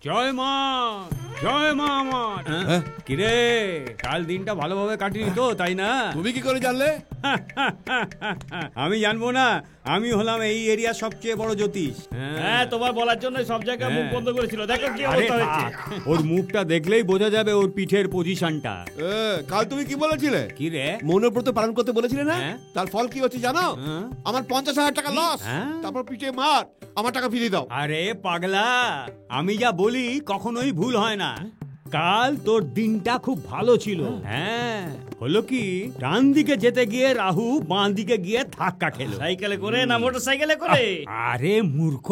জয় মা, জয় মা আমার। কিরে, কাল দিনটা ভালোভাবে কাটিনি তো, তাই না? তুমি কি করে জানলে? আমি জানবো না? আমি হলাম এই এরিয়ার সবচেয়ে বড় জ্যোতিষ। হ্যাঁ, তোমার বলার জন্য সব জায়গায় মুখ বন্ধ করেছিল। দেখো কি অবস্থা হয়েছে। ওর মুখটা দেখলেই বোঝা যাবে ওর পিঠের পজিশনটা। কাল তুমি কি বলেছিলে? কি রে? মৌনব্রত পালন করতে বলেছিলে না? তার ফল কি হচ্ছে জানো? আমার 50,000 টাকা লস। তারপর পিঠে মার, আমার টাকা ফিরিয়ে দাও। আরে পাগলা, আমি যা বলি কখনোই ভুল হয় না। কাল তোর দিনটা খুব ভালো ছিল। হ্যাঁ, হলো কি, ডান দিকে যেতে গিয়ে রাহু বাঁ দিকে গিয়ে ধাক্কা খেলো। সাইকেলে করে না মোটর সাইকেলে করে? আরে মূর্খ,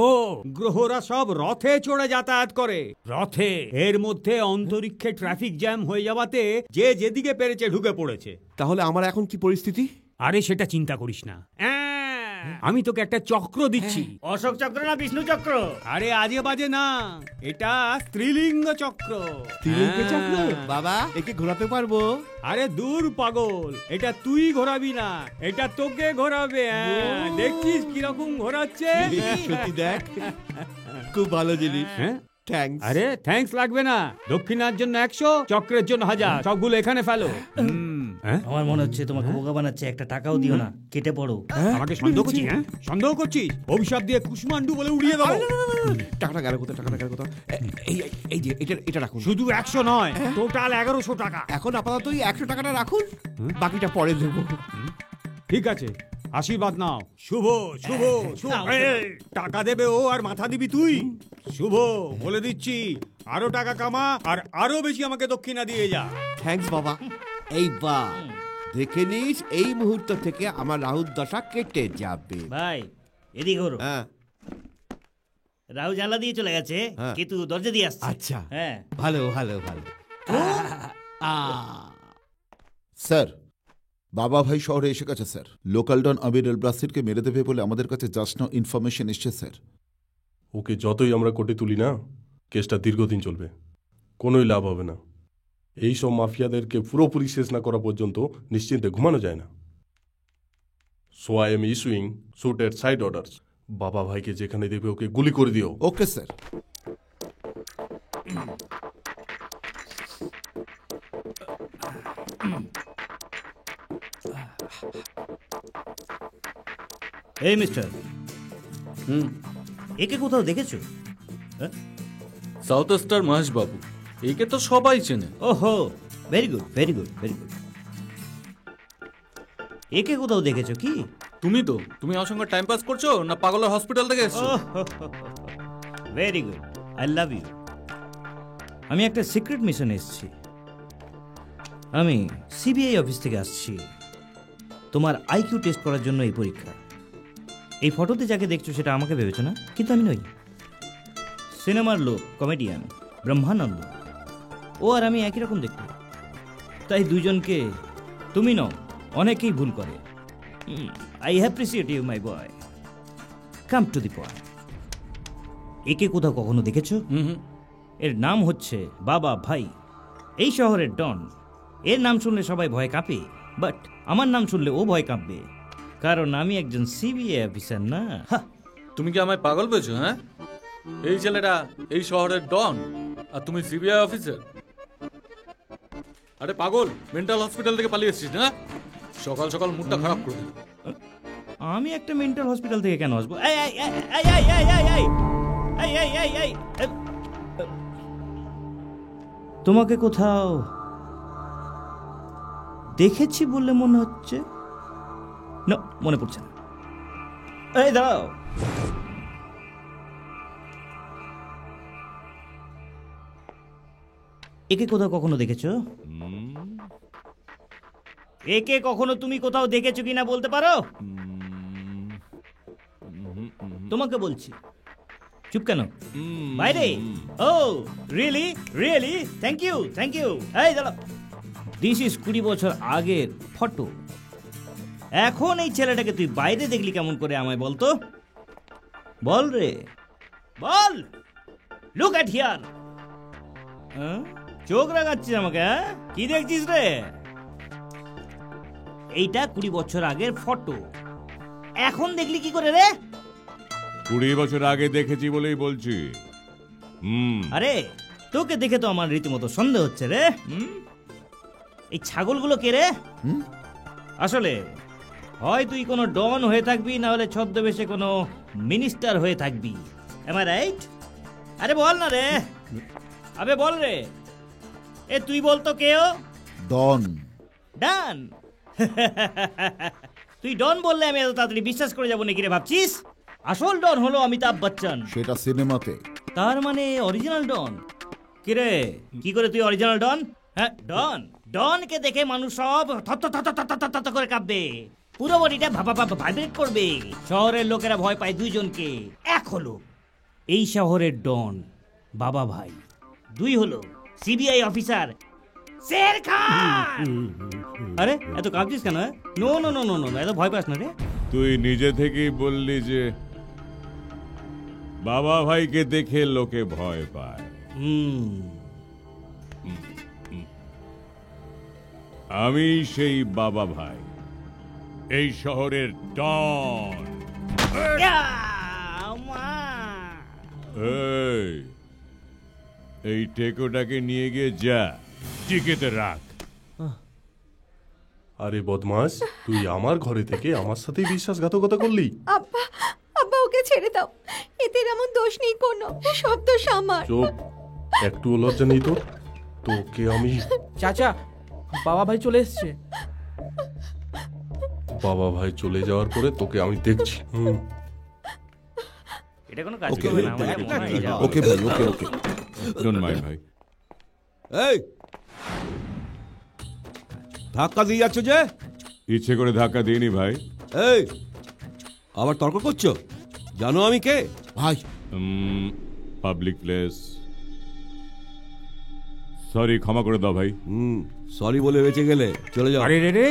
গ্রহরা সব রথে চড়ে যাতায়াত করে। রথে এর মধ্যে অন্তরিক্ষে ট্রাফিক জ্যাম হয়ে যাওয়াতে যে যেদিকে পেরেছে ঢুকে পড়েছে। তাহলে আমার এখন কি পরিস্থিতি? আরে সেটা চিন্তা করিস না, আমি তোকে একটা চক্র দিচ্ছি। অশোক চক্র না বিষ্ণু চক্র? আরে আজে বাজে না, এটা স্ত্রীলিঙ্গ চক্র। স্ত্রীলিঙ্গ চক্র? বাবা, একে ঘোরাতে পারবো? আরে দূর পাগল, এটা তুই ঘোরাবি না, এটা তোকে ঘোরাবে। দেখছিস কিরকম ঘোরাচ্ছে? সত্যি দেখ, খুব ভালো জিনিস। থ্যাঙ্কস। আরে থ্যাঙ্কস লাগবে না, দক্ষিণার জন্য 100, চক্রের জন্য 1000, সবগুলো এখানে ফেলো। আমার মনে হচ্ছে তোমাকে বোকা বানাচ্ছে। একটা টাকাও দিও না, কেটে পড়ো। আমাকে সন্দেহ করছিস? সন্দেহ করছিস? অভিশাপ দিয়ে কুষ্মান্ডু বলে উড়িয়ে দেবো। টাকাটা গেল কোথায়? টাকাটা গেল কোথায়? এই যে এটা রাখুন। শুধু 100 নয়, টোটাল 1100 টাকা। এখন আপাতত 100 টাকাটা রাখুন, বাকিটা পরে দেবো। ঠিক আছে, আশীর্বাদ নাও। শুভ শুভ শুভ। টাকা দেবে ও আর মাথা দিবি তুই। শুভ, বলে দিচ্ছি, আরো টাকা কামা আর আরো বেশি আমাকে দক্ষিণা দিয়ে যা। থ্যাঙ্কস বাবা। এইবার দেখে নিস, এই মুহূর্ত থেকে আমার রাহুর দশা কেটে যাবে। ভাই এদিকে ঘোরো। রাহু জানলা দিয়ে চলে গেছে, কিন্তু দরজা দিয়ে আসছে। আচ্ছা, হ্যাঁ, ভালো ভালো ভালো। স্যার, বাবা ভাই শহরে এসে গেছে স্যার। লোকাল ডন আবির এলব্রাসিরকে মেরে দেবে বলে আমাদের কাছে জাস্ট নাও ইনফরমেশন এসছে স্যার। ওকে যতই আমরা কোর্টে তুলি না, কেসটা দীর্ঘদিন চলবে, কোনোই লাভ হবে না। এইসব মাফিয়াদেরকে পুরোপুরি শেষ না করা পর্যন্ত নিশ্চিন্তে ঘুমানো যায় না। So I am issuing shoot at side orders. বাবা ভাইকে যেখানে দেবে ওকে গুলি করে দিও। Okay sir. এই মিস্টার, একে কোথাও দেখেছো? সাউথ স্টার মহেশ বাবু, একে তো সবাই চেনে। ওহো, very good very good very good. একে কোথাও দেখেছো কি? তুমি আমার সঙ্গে টাইম পাস করছো না পাগলের হসপিটাল থেকে এসছো? Very good, I love you. আমি একটা সিক্রেট মিশনে এসেছি। আমি সিবিআই অফিস থেকে আসছি। তোমার আইকিউ টেস্ট করার জন্য এই পরীক্ষা। এই ফটোতে যাকে দেখছো সেটা আমাকে ভেবেছো না, কিন্তু আমি নই। সিনেমার লোক, কমেডিয়ান ব্রহ্মানন্দ, ও আর আমি একই রকম দেখতে। তাই দুজনকে তুমি নও, অনেকেই ভুল করে। I appreciate you my boy. Come to the point. একে কোথাও কখনো দেখেছো? এর নাম হচ্ছে বাবা ভাই, এই শহরের ডন। এর নাম শুনলে সবাই ভয় কাঁপে, বাট আমার নাম শুনলে ও ভয় কাঁপবে, কারণ আমি একজন সিবিআই অফিসার না। তুমি কি আমায় পাগল পেয়েছো? হ্যাঁ, এই ছেলেটা এই শহরের ডন আর তুমি সিবিআই অফিসার? আরে পাগল, মেন্টাল হসপিটাল থেকে পালিয়ে এসেছিস না? সকাল সকাল মুডটা খারাপ করে দিল। আমি একটা মেন্টাল হসপিটাল থেকে কেন আসবো? তোমাকে কোথাও দেখেছি বললে মনে হচ্ছে। না, মনে পড়ছে না। এই দাও, একে কোথাও কখনো দেখেছো? একে কখনো তুমি কোথাও দেখেছো কিনা বলতে পারো? তোমাকে বলছি, চুপ কেন? বাইরে। Oh really really, thank you thank you. এই দাঁড়াও, দিস ইজ 20 বছর আগের ফটো। এখন এই ছেলেটাকে তুই বাইরে দেখলি কেমন করে আমায় বলতো? বল রে বল। Look at here. চোখ রাগাচ্ছিস আমাকে? কি দেখছিস রে? এইটা 20 বছর আগের ফটো। এখন দেখলি কি করে রে? 20 বছর আগে দেখেছি বলেই বলছি। আরে তোকে দেখে তো আমার রীতিমতো সন্দেহ হচ্ছে রে। এই ছাগলগুলো কে রে? আসলে হয় তুই কোনো ডন হয়ে থাকবি, না হলে ছদ্মবেশে কোনো মিনিস্টার হয়ে থাকবি। Am I right? আরে বল না রে, আবে বল রে। এ তুই বলতো কেও? ডন। ডান। তুই ডন বললে আমি এত তাড়াতাড়ি বিশ্বাস করে যাবো নাকি রে ভাবছিস? আসল ডন হলো অমিতাভ বচ্চন। সেটা সিনেমাতে। তার মানে অরিজিনাল ডন কিরে? কি করে তুই অরিজিনাল ডন? হ্যাঁ, ডন। ডনকে দেখে মানুষ সব থত করে কাঁপবে, পুরো বডিটা ভাইব্রেট করবে। শহরের লোকেরা ভয় পায় দুইজনকে। এক হলো এই শহরের ডন বাবা ভাই, দুই হলো সিবিআই অফিসার শের খান। আরে এত কাঁপছিস কেন? No no no no no, এত ভয় পাস না রে। তুই নিজে থেকেই বললি যে বাবা ভাইকে দেখে লোকে ভয় পায়। আমি সেই বাবা ভাই, এই শহরের ডন। এই টেকোটাকে নিয়ে গিয়ে যা টিকেতে রাখ। আরে বদমাস, তুই আমার ঘরে থেকে আমার সাথেই বিশ্বাসঘাতকতা করলি। আব্বা আব্বা, ওকে ছেড়ে দাও। এদের এমন দোষ নেই কোনো, সব দোষ আমার। চুপ, একটু লজ্জা নেই তোর? তোকে আমি। চাচা, বাবা ভাই চলে এসছে। বাবা ভাই চলে যাওয়ার পরে তোকে আমি দেখছি। এটা কোনো কাজ করবে না। ওকে ভাই, ওকে ওকে, ডোন্ট মাইন্ড ভাই। এই ধাক্কা দিয়ে যাচ্ছ যে? ইচ্ছে করে ধাক্কা দিইনি ভাই। এই আবার তর্ক করছো? জানো আমি কে ভাই? Public place. সরি, ক্ষমা করে দাও ভাই। সরি বলে বেঁচে গেলে চলে যাও। আরে রে রে,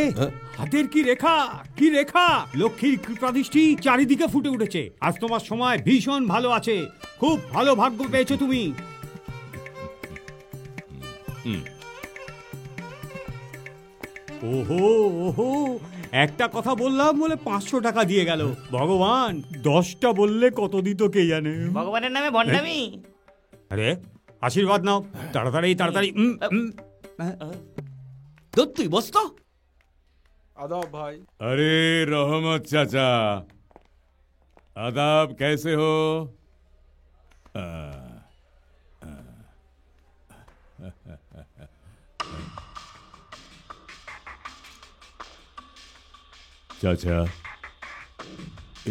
হাতের কি রেখা, কি রেখা! লক্ষ্মীর কৃপাদৃষ্টি চারিদিকে ফুটে উঠেছে। আজ তোমার সময় ভীষণ ভালো আছে, খুব ভালো ভাগ্য পেয়েছো তুমি। ওহো ওহো, একটা কথা বললাম বলে 500 টাকা দিয়ে গেল। ভগবান, 10টা বললে কত দিত কে জানে। ভগবানের নামে ভণ্ডামি। আরে আশীর্বাদ নাও, তাড়াতাড়ি তাড়াতাড়ি। তুই বস তো। आदाब भाई। अरे रहमत चाचा, आदाब, कैसे हो? চাচা,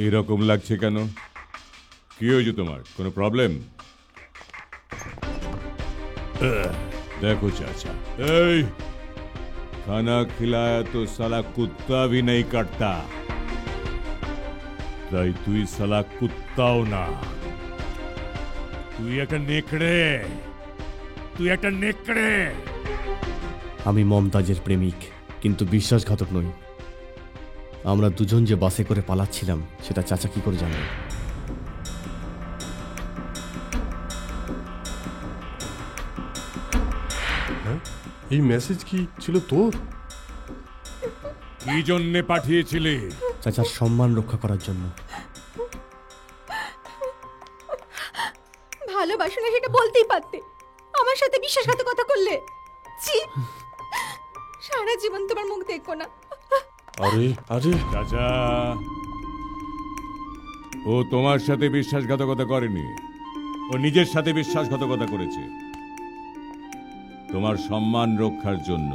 এরকম লাগছে কেন? কি হয়েছে তোমার? কোনো প্রবলেম? देखो चाचा, खाना खिलाया तो साला कुत्ता भी नहीं काटता, তাই তুই সালা কুত্তাও না, তুই একটা নেকড়ে, তুই একটা নেকড়ে। আমি মমতাজের প্রেমিক, কিন্তু বিশ্বাসঘাতক নই। আমরা দুজন যে বাসে করে পালাচ্ছিলাম সেটা চাচা কি করে জানবে? এই মেসেজ কি ছিল তোর? কি জন্যে পাঠিয়েছিলে? চাচার সম্মান রক্ষা করার জন্য। ভালোবাসো না সেটা বলতেই পারতে, আমার সাথে বিশ্বাসঘাতকতা করলে। ছি, সারা জীবন তোমার মুখ দেখবো না। আরে আরে চাচা, ও তোমার সাথে বিশ্বাসঘাতকতা করেনি, ও নিজের সাথে বিশ্বাসঘাতকতা করেছে তোমার সম্মান রক্ষার জন্য।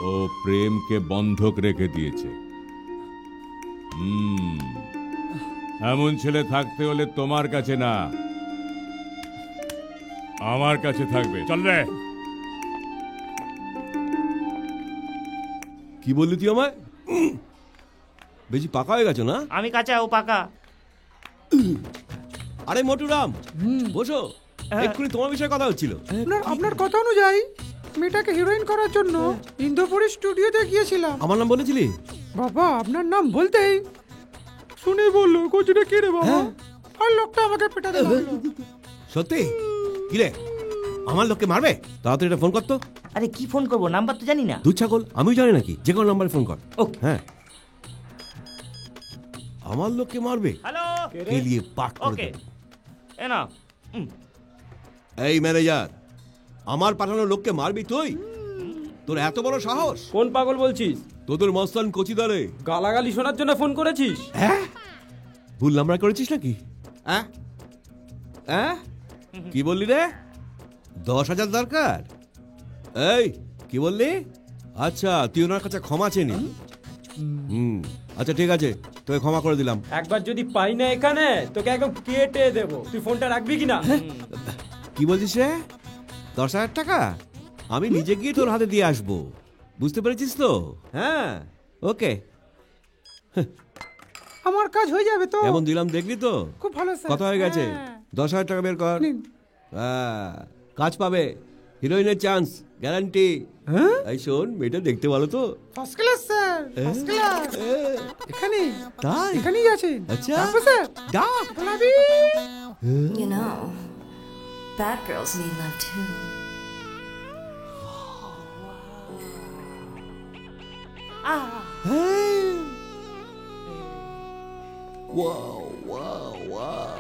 ও প্রেমকে বন্ধক রেখে দিয়েছে। এমন ছেলে থাকতে হলে তোমার কাছে না, আমার কাছে থাকবে। চল রে। কি বললি তুই আমায়? বেশি পাকা হয়ে গেছো না? আমি কাঁচা, ও পাকা। আরে মোটুরাম, বসো। এক্ষুনি তোমার বিষয়ে কথা হচ্ছিল। আপনার কথা অনুযায়ী মেয়েটাকে হিরোইন করার জন্য ইন্দ্রপুরী স্টুডিওতে গিয়েছিলাম। আমার নাম বলেছিলি? বাবা আপনার নাম বলতেই শুনে বললো কোচিটা কে রে বাবা, আর লোকটা আমাকে পেটাতে লাগলো। সত্যি? কি রে, আমার লোককে মারবে? তাড়াতাড়ি এটা ফোন করতো। আরে কি ফোন করবো, নাম্বার তো জানি না। দুধ ছাগল, আমিও জানি নাকি? যে কোনো নাম্বারে ফোন কর। হ্যাঁ, আমার লোককে মারবে। হ্যালো, কেলিয়ে পাক করে ওকে, দেব। এ না। এই ম্যানেজার, আমার পাঠানো লোককে মারবি তুই? তোর এত বড় সাহস? কোন পাগল বলছিস? তোদের মস্তান কচিদারে গালাগালি শোনার জন্য ফোন করেছিস? হ্যাঁ, ভুল নাম্বার করেছিস নাকি? হ্যাঁ হ্যাঁ, কি বললি রে? 10,000 দরকার? এই কি বললি? আচ্ছা, তুই ওনার কাছে ক্ষমা চেনি? আচ্ছা ঠিক আছে, তোকে ক্ষমা করে দিলাম। একবার যদি পাই না এখানে তোকে একদম কেটে দেবো। তুই ফোনটা রাখবি কিনা? কি বলছিস রে? 10,000 টাকা আমি নিজে গিয়ে তোর হাতে দিয়ে আসবো, বুঝতে পেরেছিস তো? হ্যাঁ, ওকে। আমার কাজ হয়ে যাবে তো? কেমন দিলাম দেখলি তো? খুব ভালো স্যার। কত হয়ে গেছে? 10,000 টাকা বের কর। কাজ পাবে, হিরোইনের চান্স গ্যারান্টি। এই শোন, মেয়েটা দেখতে ভালো তো? First class sir, first class. এখানে তাই? এখানেই আছে। আচ্ছা স্যার, ডাক বলাবি। You know, bad girls need love too. Wow, wow, wow.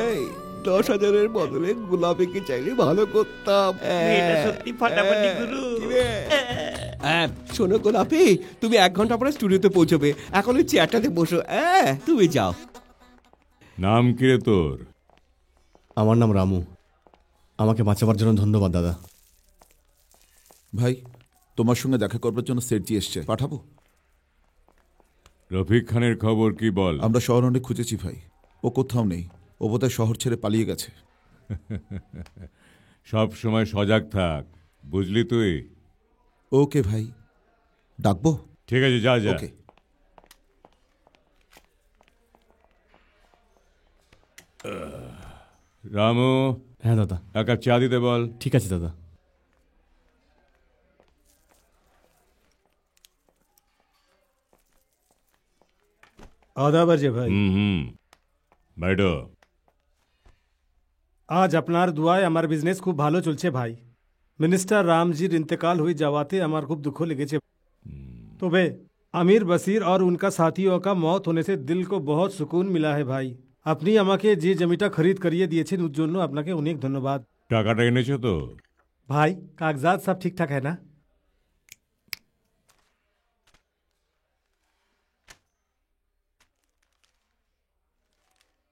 এই 10,000-এর বদলে গোলাপিকে চাইলে ভালো করতাম। এটা সত্যি ফাটাফাটি গুরু। শোনো গোলাপি, তুমি 1 ঘন্টা পরে স্টুডিওতে পৌঁছবে। এখন ওই চেয়ারটাতে বসো। তুমি যাও। নাম কি রে তোর? আমার নাম রামু। আমাকে বাঁচাবার জন্য ধন্যবাদ দাদা। ভাই, তোমার সঙ্গে দেখা করবার জন্য সেটজি এসছে, পাঠাবো? রফিক খানের খবর কি বল? আমরা শহর অনেক খুঁজেছি ভাই, ও কোথাও নেই। ও বোধহয় শহর ছেড়ে পালিয়ে গেছে। সব সময় সজাগ থাক, বুঝলি তুই? ওকে ভাই, ডাকবো? ঠিক আছে, যা যা। ওকে। রামু। হ্যাঁ দাদা। এক কাপ চা দিতে বল। ঠিক আছে দাদা। आधा बजे भाई। बैठो। আজ আপনার দোয়ায় আমার বিজনেস খুব ভালো চলছে ভাই। মিনিস্টার রামজির इंतकाल हुई जावाते আমার খুব দুঃখ লেগেছে। তবে আমির বসির और उनका साथियों का मौत होने से दिल को बहुत सुकून मिला है भाई। আপনি আমাকে যে জমিটা খরিদ করিয়ে দিয়েছেন ওর জন্য আপনাকে অনেক ধন্যবাদ। টাকাটা এনেছো তো? ভাই কাগজাত সব ঠিকঠাক है ना?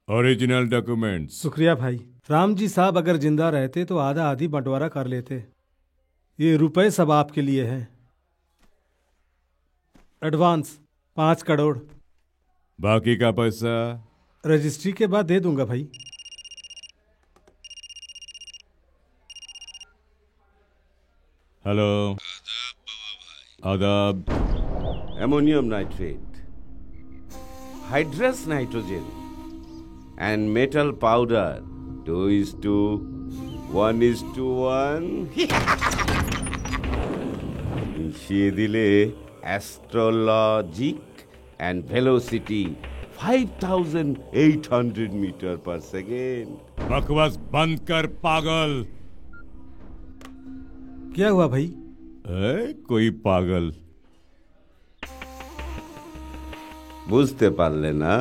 Original documents. शुक्रिया भाई। राम जी साहब अगर जिंदा रहते तो आधा आधी बंटवारा कर लेते। ये रुपए सब आपके लिए हैं। एडवांस 5 करोड़। बाकी का पैसा रजिस्ट्री के बाद दे दूंगा भाई। हेलो। आदाब। Ammonium nitrate, hydrous nitrogen and metal powder 2:1:1 মিশিয়ে দিলে অ্যাস্ট্রোলজিক and velocity 5800 meter per second। बकवास बंद कर पागल। क्या हुआ भाई? कोई पागल। বুঝতে পারলে না?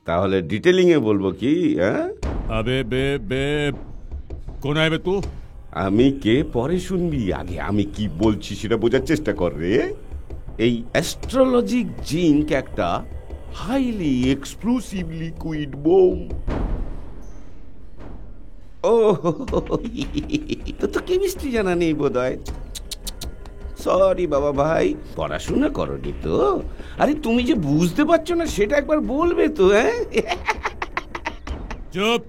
তাহলে ডিটেলিং এ বলবো কি? আবে বে বে কোন আইবে তু? আমি কে পরে শুনবি, আগে আমি কি বলছি সেটা বোঝার চেষ্টা কর রে। এই অ্যাস্ট্রোলজিক জিঙ্ক একটা হাইলি এক্সপ্লোসিভ লিকুইড বোম। ও তো কেমিস্ট্রি জানা নেই বোধহয়। সরি বাবা ভাই, পড়াশোনা করনি তো। আরে তুমি যে বুঝতে পারছো না সেটা একবার বলবে তো। চুপ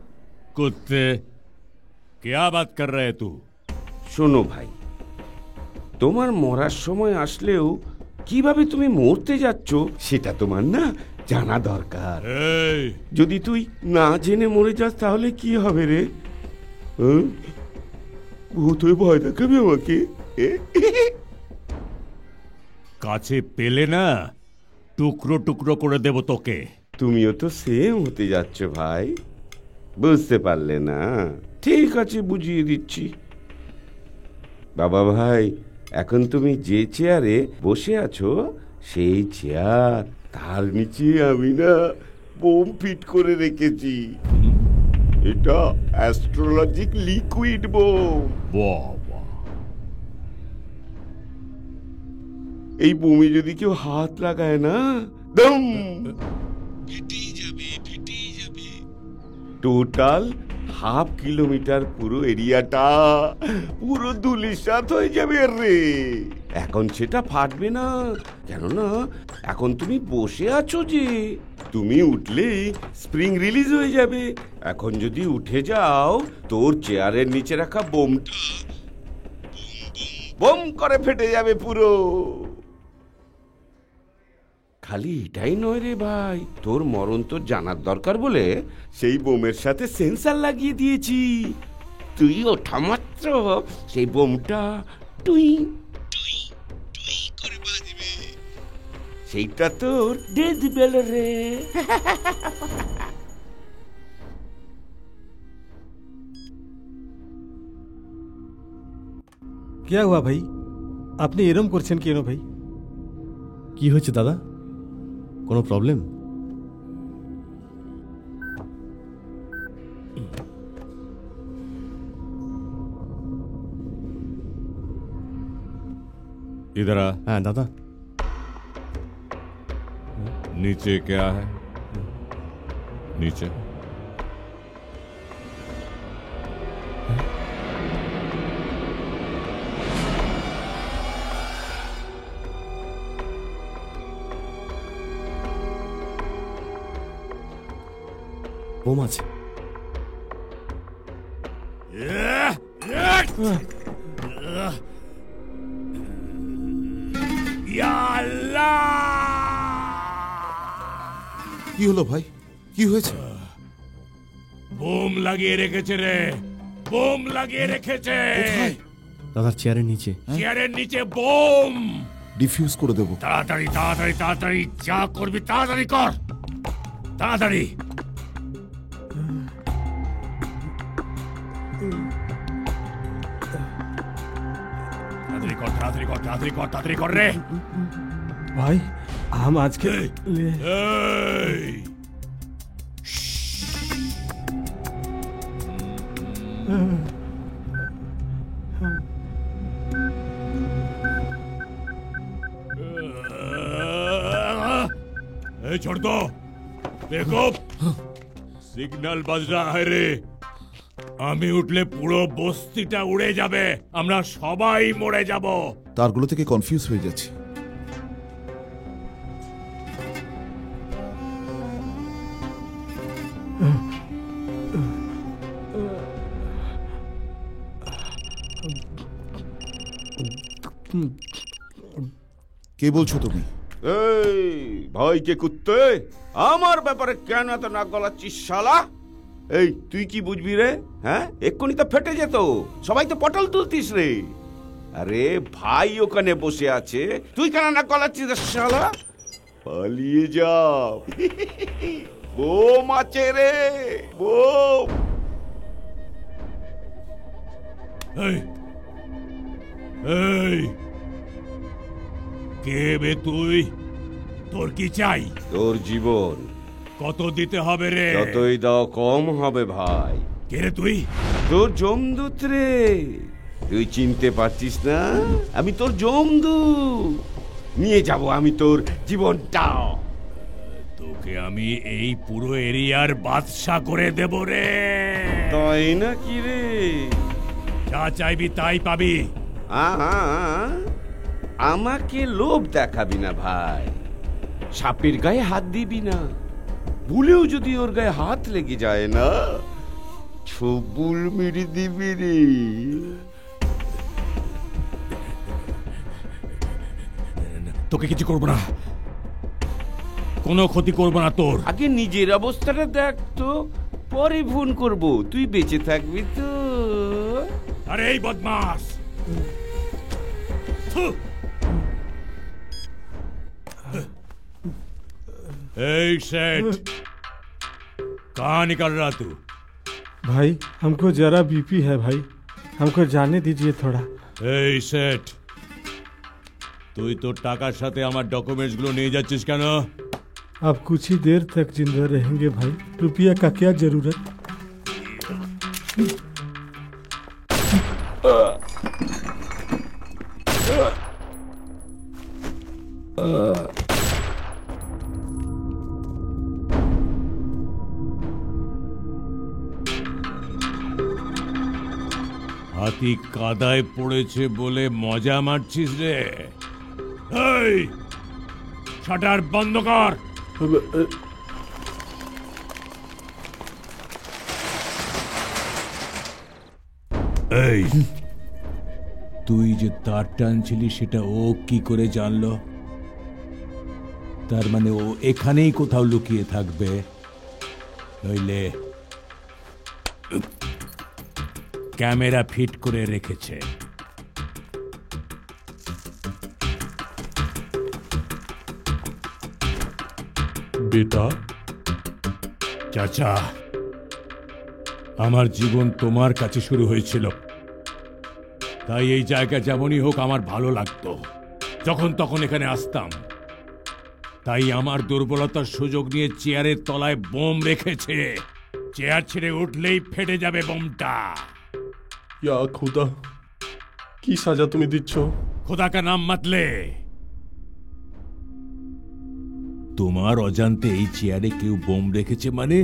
কুত্তে, क्या बात कर रहे तू? শোনো ভাই, তোমার মরার সময় আসলেও কিভাবে তুমি মরতে যাচ্ছ সেটা তোমার না জানা দরকার। যদি তুই না জেনে মরে যাস তাহলে কি হবে রে? ভূত হয়ে ভয় দেখাবি আমাকে? কাছে পেলে না টুকরো টুকরো করে দেব তোকে। তুমিও তো সেম হতে যাচ্ছ ভাই, বুঝতে পারলে না? ঠিক আছে, বুঝিয়ে দিচ্ছি। বাবা ভাই, এখন তুমি যে চেয়ারে বসে আছো সেই চেয়ার, তার নিচে আমি না বোম ফিট করে রেখেছি। এটা অ্যাস্ট্রোলজিক লিকুইড বোম। এই বোমে যদি কেউ হাত লাগায় না, দম ফেটেই যাবে। টোটাল 1/2 কিলোমিটার পুরো এরিয়াটা পুরো ধুলিসাৎ হয়ে যাবে রে। এখন সেটা ফাটবে না, কেননা এখন তুমি বসে আছো যে, তুমি উঠলেই স্প্রিং রিলিজ হয়ে যাবে। এখন যদি উঠে যাও, তোর চেয়ারের নিচে রাখা বোমটা বোম করে ফেটে যাবে পুরো। খালি এটাই নয় রে ভাই, তোর মরণ তো জানার দরকার বলে সেই বোমের সাথে সেন্সার লাগিয়ে দিয়েছি। তুই ওঠা মাত্র সেই বোমটা টুই টুই টুই করে বাজবে। সেইটা তোর ডেথ বেল রে। क्या हुआ भाई? আপনি এরম করছেন কেন ভাই? কি হয়েছে দাদা? কোনো প্রবলেম? इधर आ। हाँ दादा। नीचे क्या है? नीचे বোম আছে। কি হলো ভাই, কি হয়েছে? বোম লাগিয়ে রেখেছে রে, বোম লাগিয়ে রেখেছে দাদার চেয়ারের নিচে। চেয়ারের নিচে বোম। ডিফিউজ করে দেবো। তাড়াতাড়ি তাড়াতাড়ি তাড়াতাড়ি যা করবি তাড়াতাড়ি কর, তাড়াতাড়ি। তাড়াতাড়ি কর, তাড়াতাড়ি কর, তাড়াতাড়ি কর রে। भाई हम आज के लिए এই, ए, छोड़ दो। देखो সিগন্যাল বাজ रहा है রে। আমি উঠলে পুরো বস্তিটা উড়ে যাবে, আমরা সবাই মরে যাব। তারগুলো থেকে কনফিউজ হয়ে যাচ্ছি। কে বলছো তুমি? এই ভাইকে কুত্তে, আমার ব্যাপারে কেন এত নাক গলাচ্ছিস শালা? এই তুই কি বুঝবি রে? হ্যাঁ, এক্ষুনি তো ফেটে যেত, সবাই তো পটল তুলতিস রে। আরে ভাই ওখানে বসে আছে, তুই কেন নাক গলাচ্ছিস রে শালা? পালিয়ে যাও, বোম আছে রে, বোম। এই এই কে বে তুই? তোর কি চাই? তোর জীবন। কত দিতে হবে রে? যতই দাও কম হবে ভাই। কে রে তুই? তোর যমদূত রে, তুই চিনতে পারছিস না? আমি তোর যমদূত, নিয়ে যাব আমি তোর জীবনটা। তোকে আমি এই পুরো এরিয়ার বাদশা করে দেব রে। তাই নাকি রে? যা চাইবি তাই পাবি। আমাকে লোভ দেখাবি না ভাই, সাপের গায়ে হাত দিবি না। ভুলেও যদি ওর গায়ে হাত লেগে যায় না, ছবুল মেরে দিবি রে। তোকে কিছু করবো না, কোনো ক্ষতি করবো না তোর। আগে নিজের অবস্থাটা দেখ তো, পরে ফোন করব। তুই বেঁচে থাকবি তো? আরে এই বদমাস, এই सेठ कहाँ निकल रहा तू? भाई हमको जरा बीपी है भाई, हमको जाने दीजिए थोड़ा। এই सेठ, তুই তোর টাকার সাথে আমার ডকুমেন্টস গুলো নিয়ে যাচ্ছিস কেন? आप कुछ ही देर तक जिंदा रहेंगे भाई, रुपया का क्या जरूरत? হাতি কাদায় পড়েছে বলে মজা মারছিস রে? এই শাটার বন্ধ কর। এই তুই যে তার টানছিলি সেটা ও কি করে জানলো? তার মানে ও এখানেই কোথাও লুকিয়ে থাকবে, নইলে ক্যামেরা ফিট করে রেখেছে। বেটা, চাচা, আমার জীবন তোমার কাছে শুরু হয়েছিল, তাই এই জায়গা যেমনই হোক আমার ভালো লাগতো, যখন তখন এখানে আসতাম। তাই আমার দুর্বলতার সুযোগ নিয়ে চেয়ারের তলায় বোম রেখেছে, চেয়ার ছেড়ে উঠলেই ফেটে যাবে বোমটা। ইয়া খুদা, কি সাজা তুমি দিচ্ছ? খোদা কা নাম মতলে। তোমার অজান্তে এই চেয়ারে কেউ বোম রেখেছে মানে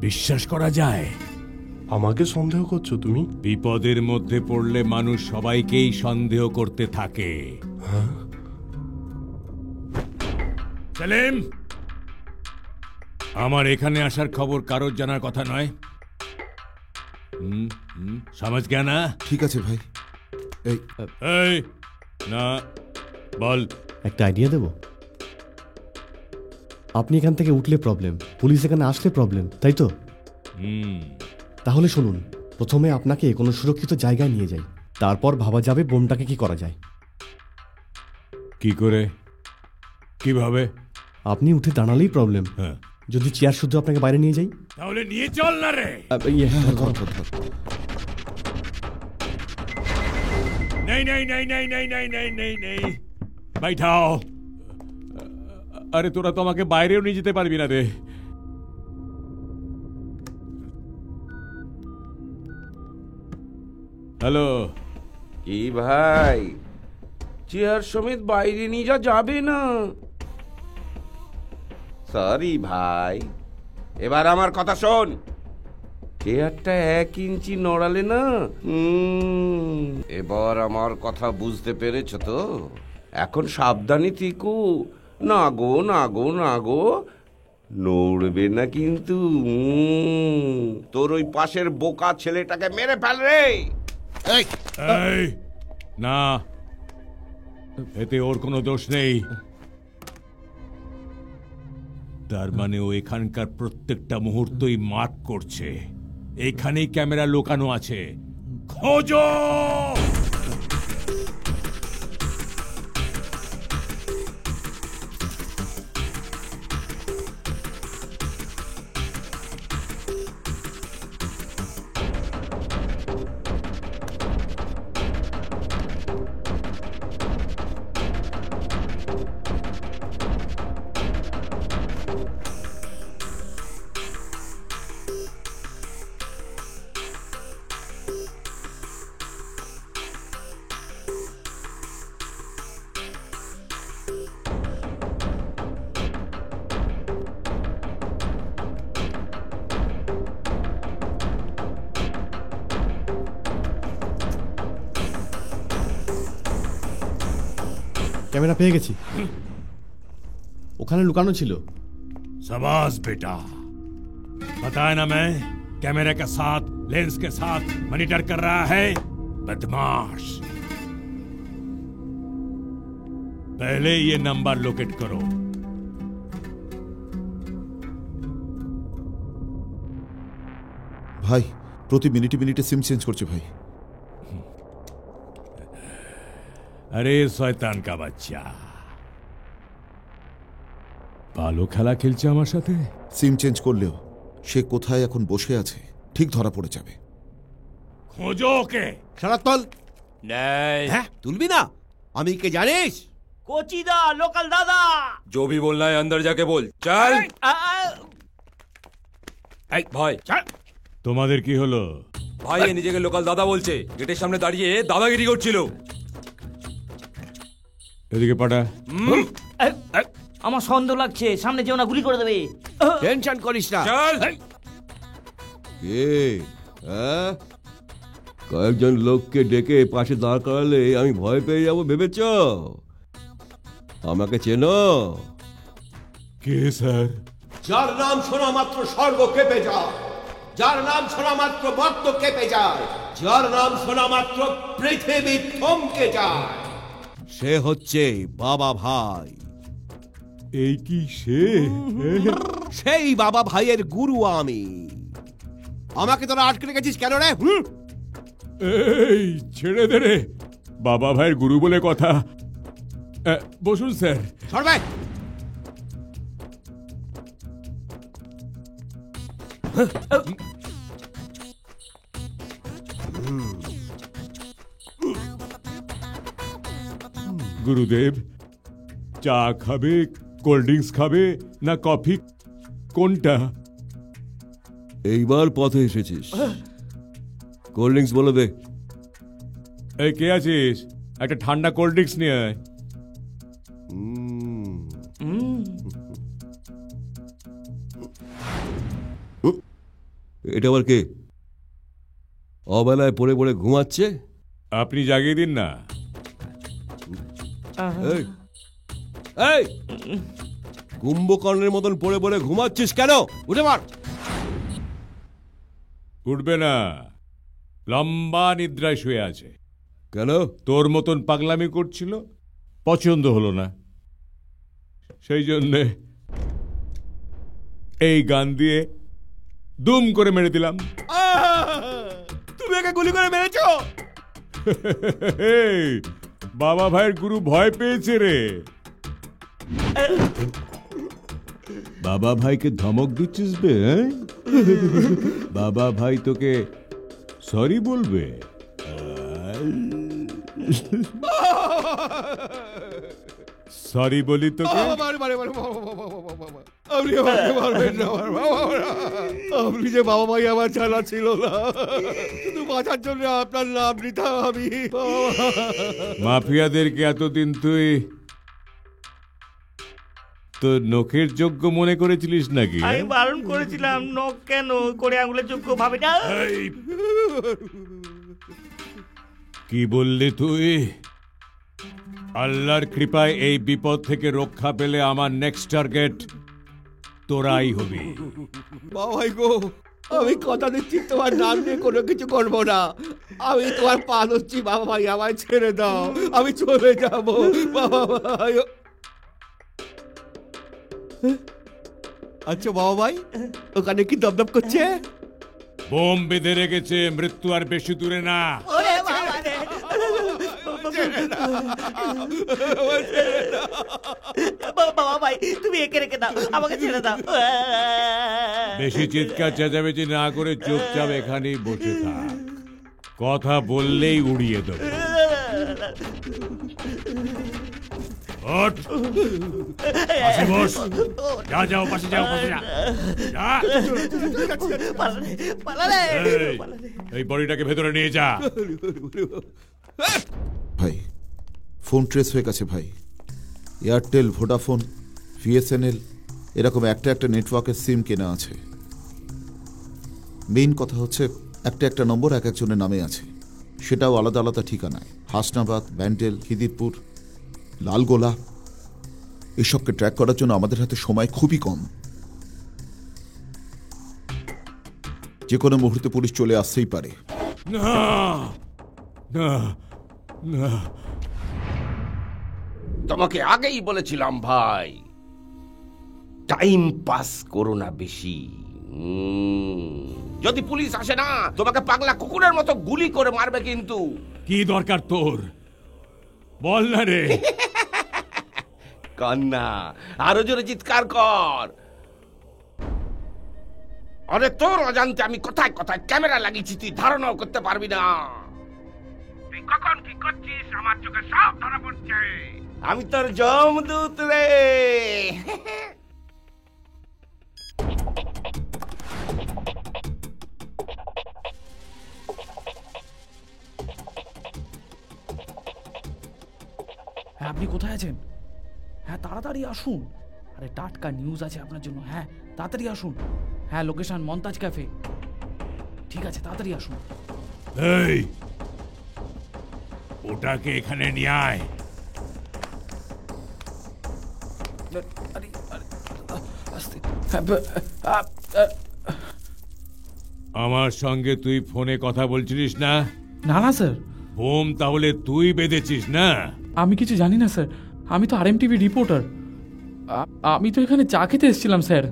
বিশ্বাস করা যায়? আমাকে সন্দেহ করছো তুমি? বিপদের মধ্যে পড়লে মানুষ সবাইকেই সন্দেহ করতে থাকে। সেলিম, আমার এখানে আসার খবর কারোর জানার কথা নয়। সমাজ গেয়া না? ঠিক আছে ভাই। এই না, বল। একটা আইডিয়া দেব? আপনি এখান থেকে উঠলে প্রবলেম, পুলিশ এখানে আসলে প্রবলেম, তাই তো? তাহলে শুনুন, প্রথমে আপনাকে কোনো সুরক্ষিত জায়গায় নিয়ে যাই, তারপর ভাবা যাবে বোমটাকে কি করা যায়। কি করে, কিভাবে? আপনি উঠে দাঁড়ালেই প্রবলেম। যদি চেয়ার শুদ্ধ আপনাকে বাইরে নিয়ে যাই, তাহলে নিয়ে চল না রে। नहीं नहीं नहीं नहीं नहीं नहीं नहीं नहीं नहीं बैठाओ। আরে তোরা তো আমাকে বাইরেও নিয়ে যেতে পারবি না রে। হ্যালো কি ভাই, চেয়ার সমেত বাইরে নিয়ে যাবে না? সরি ভাই, এবার আমার কথা শোন। চেয়ারটা 1 ইঞ্চি নড়ালে না। এবার আমার কথা বুঝতে পেরেছ তো? এখন সাবধানে থেকো। না গো না গো না গো, নড়বে না কিন্তু। তোর ওই পাশের বোকা ছেলেটাকে মেরে ফেল রে। এই না, এতে ওর কোনো দোষ নেই। তার মানে ও এখানকার প্রত্যেকটা মুহূর্তই মার্ক করছে। এখানেই ক্যামেরা লোকানো আছে, খোঁজো। ক্যামেরা পেয়ে গেছি, ওখানে লুকানো ছিল। शाबाश बेटा, बताया ना मैं, कैमरे के साथ लेंस के साथ मॉनिटर कर रहा है बदमाश। पहले ये नंबर लोकेट करो। ভাই প্রতি মিনিটে মিনিটে সিম চেঞ্জ করছে ভাই। अरे শয়তান का বাচ্চা, ভালো খেলা খেলছে আমার সাথে। সিম চেঞ্জ করলেও সে কোথায় এখন বসে আছে ঠিক ধরা পড়ে যাবে। খোঁজো ওকে। সারা তল। नहीं হ্যাঁ তুলবি না? আমি কে জানিস? কোচিদা, লোকাল দাদা। जो भी बोलना है अंदर जाके बोल। चल भाई चल। তোমাদের কি হলো? ভাই এ নিজেকে লোকাল দাদা বলছে, গেটের সামনে দাঁড়িয়ে দাদাগিরি করছিল। এদিকে পাঠা। আমার সন্দেহ লাগছে, সামনে যেও না, গুলি করে দেবে। টেনশন করিস না। চল। কে? হ্যাঁ, কয়েকজন লোককে ডেকে পাশে দাঁড় করালে আমি ভয় পেয়ে যাবো ভেবেছ? আমাকে চেনো? কে স্যার? যার নাম শোনা মাত্র স্বর্গ কেঁপে যায়, যার নাম শোনা মাত্র মর্ত কেঁপে যায়, যার নাম শোনা মাত্র পৃথিবী থমকে যায়, সে হচ্ছে বাবা ভাই। এই কি সে? সেই বাবা ভাইয়ের গুরু আমি। আমাকে তোরা আটকে রেখেছিস কেন রে? এই ছেড়ে দে রে, বাবা ভাইয়ের গুরু বলে কথা। বসুন স্যার। সরবে। গুরুদেব, চা খাবে, কোল্ড ড্রিঙ্কস খাবে না কফি, কোনটা? এইবার পথে এসেছিস, কোল্ড ড্রিঙ্কস বলে দে। এই কে আছিস? একটা ঠান্ডা কোল্ড ড্রিঙ্কস নিয়ে আয়। এটা আবার কে? অবেলায় পড়ে পড়ে ঘুমাচ্ছে। আপনি জাগিয়ে দিন না। এই, এই, কুম্ভকর্ণের মতন পড়ে পড়ে ঘুমাচ্ছিস কেন? উঠে মার। উঠবে না, লম্বা নিদ্রায় শুয়ে আছে। কেন? তোর মতন পাগলামি করছিল, পছন্দ হলো না, সেই জন্যে এই গান দিয়ে দুম করে মেরে দিলাম। তুমি একে গুলি করে মেরেছ? বাবা ভাইয়ের গুরু ভয় পেয়েছে রে। বাবা ভাইকে ধমক দিচ্ছিস বে? বাবা ভাই তোকে সরি বলবে? সরি বলি তোকে। আপনি আমাকে মারবেন না, আপনি যে বাবা ভাই আমার জানা ছিল না, শুধু বাঁচার জন্য আপনার নাম নিতাম আমি। মাফিয়াদেরকে এতদিন তুই তো নখের যোগ্য মনে করেছিলিস নাকি? আমি বারণ করেছিলাম, নখ কেন করে আঙুলের যোগ্য ভাবে না। কি বললি তুই? আল্লাহর কৃপায় এই বিপদ থেকে রক্ষা পেলে আমার নেক্সট টার্গেট তোরাই হবি। বাবা ভাই গো, আমি কথা দিচ্ছি তোমার নাম নিয়ে কোনো কিছু করবো না। আমি তোমার পা ধরছি বাবা ভাই, আমায় ছেড়ে দাও, আমি চলে যাব বাবা ভাই। আচ্ছা বাবা ভাই, ওখানে কি দপদপ করছে? বোম বেঁধে রেখেছে, মৃত্যু আর বেশি দূরে না। বাবা ভাই তুমি একে রেখে দাও, আমাকে ছেড়ে দাও। বেশি চিৎকার চেঁচামেচি না করে চুপচাপ এখানেই বসে থাক, কথা বললেই উড়িয়ে দেব। ওঠ, পাশে বস। যাও পাশে যাও, পাশে যা। এই বডিটাকে ভেতরে নিয়ে যা। ভাই ফোন ট্রেস হয়ে গেছে ভাই। এয়ারটেল, ভোডাফোন, বিএসএনএল এরকম একটা নেটওয়ার্কের সিম কেনা আছে। মেইন কথা হচ্ছে একটা নম্বর এক একজনের নামে আছে, সেটাও আলাদা আলাদা ঠিকানায়। হাসনাবাদ, ব্যান্ডেল, খিদিরপুর, লালগোলা এসবকে ট্র্যাক করার জন্য আমাদের হাতে সময় খুবই কম। যে কোনো মুহূর্তে পুলিশ চলে আসতেই পারে। তোমাকে আগেই বলেছিলাম ভাই, টাইম পাস করো না বেশি। যদি পুলিশ আসে না, তোমাকে পাগলা কুকুরের মতো গুলি করে মারবে কিন্তু। কি দরকার তোর বল না রে। কান্না, আরো জোরে চিৎকার কর। আরে তোর অজান্তে আমি কোথায় কোথায় ক্যামেরা লাগিয়েছি তুই ধারণাও করতে পারবি না। তুই কখন কি করছিস আমার চোখে সব ধরা পড়ছে। আমি তোর যমদূত রে। হ্যাঁ আপনি কোথায় আছেন? হ্যাঁ তাড়াতাড়ি আসুন, আরে টাটকা নিউজ আছে আপনার জন্য। হ্যাঁ তাড়াতাড়ি আসুন। হ্যাঁ লোকেশন মন্তাজ ক্যাফে। ঠিক আছে তাড়াতাড়ি আসুন। এই ওটাকে এখানে নিয়ে আয়। আমার সঙ্গে তুই ফোনে কথা বলছিলিস না? না না স্যার। বোম তাহলে তুই বেঁধেছিস না? আমি কিছু জানি না স্যার, আমি তো আরএমটিভি রিপোর্টার। আমি তো এখানে চা খেতে এসেছিলাম স্যার।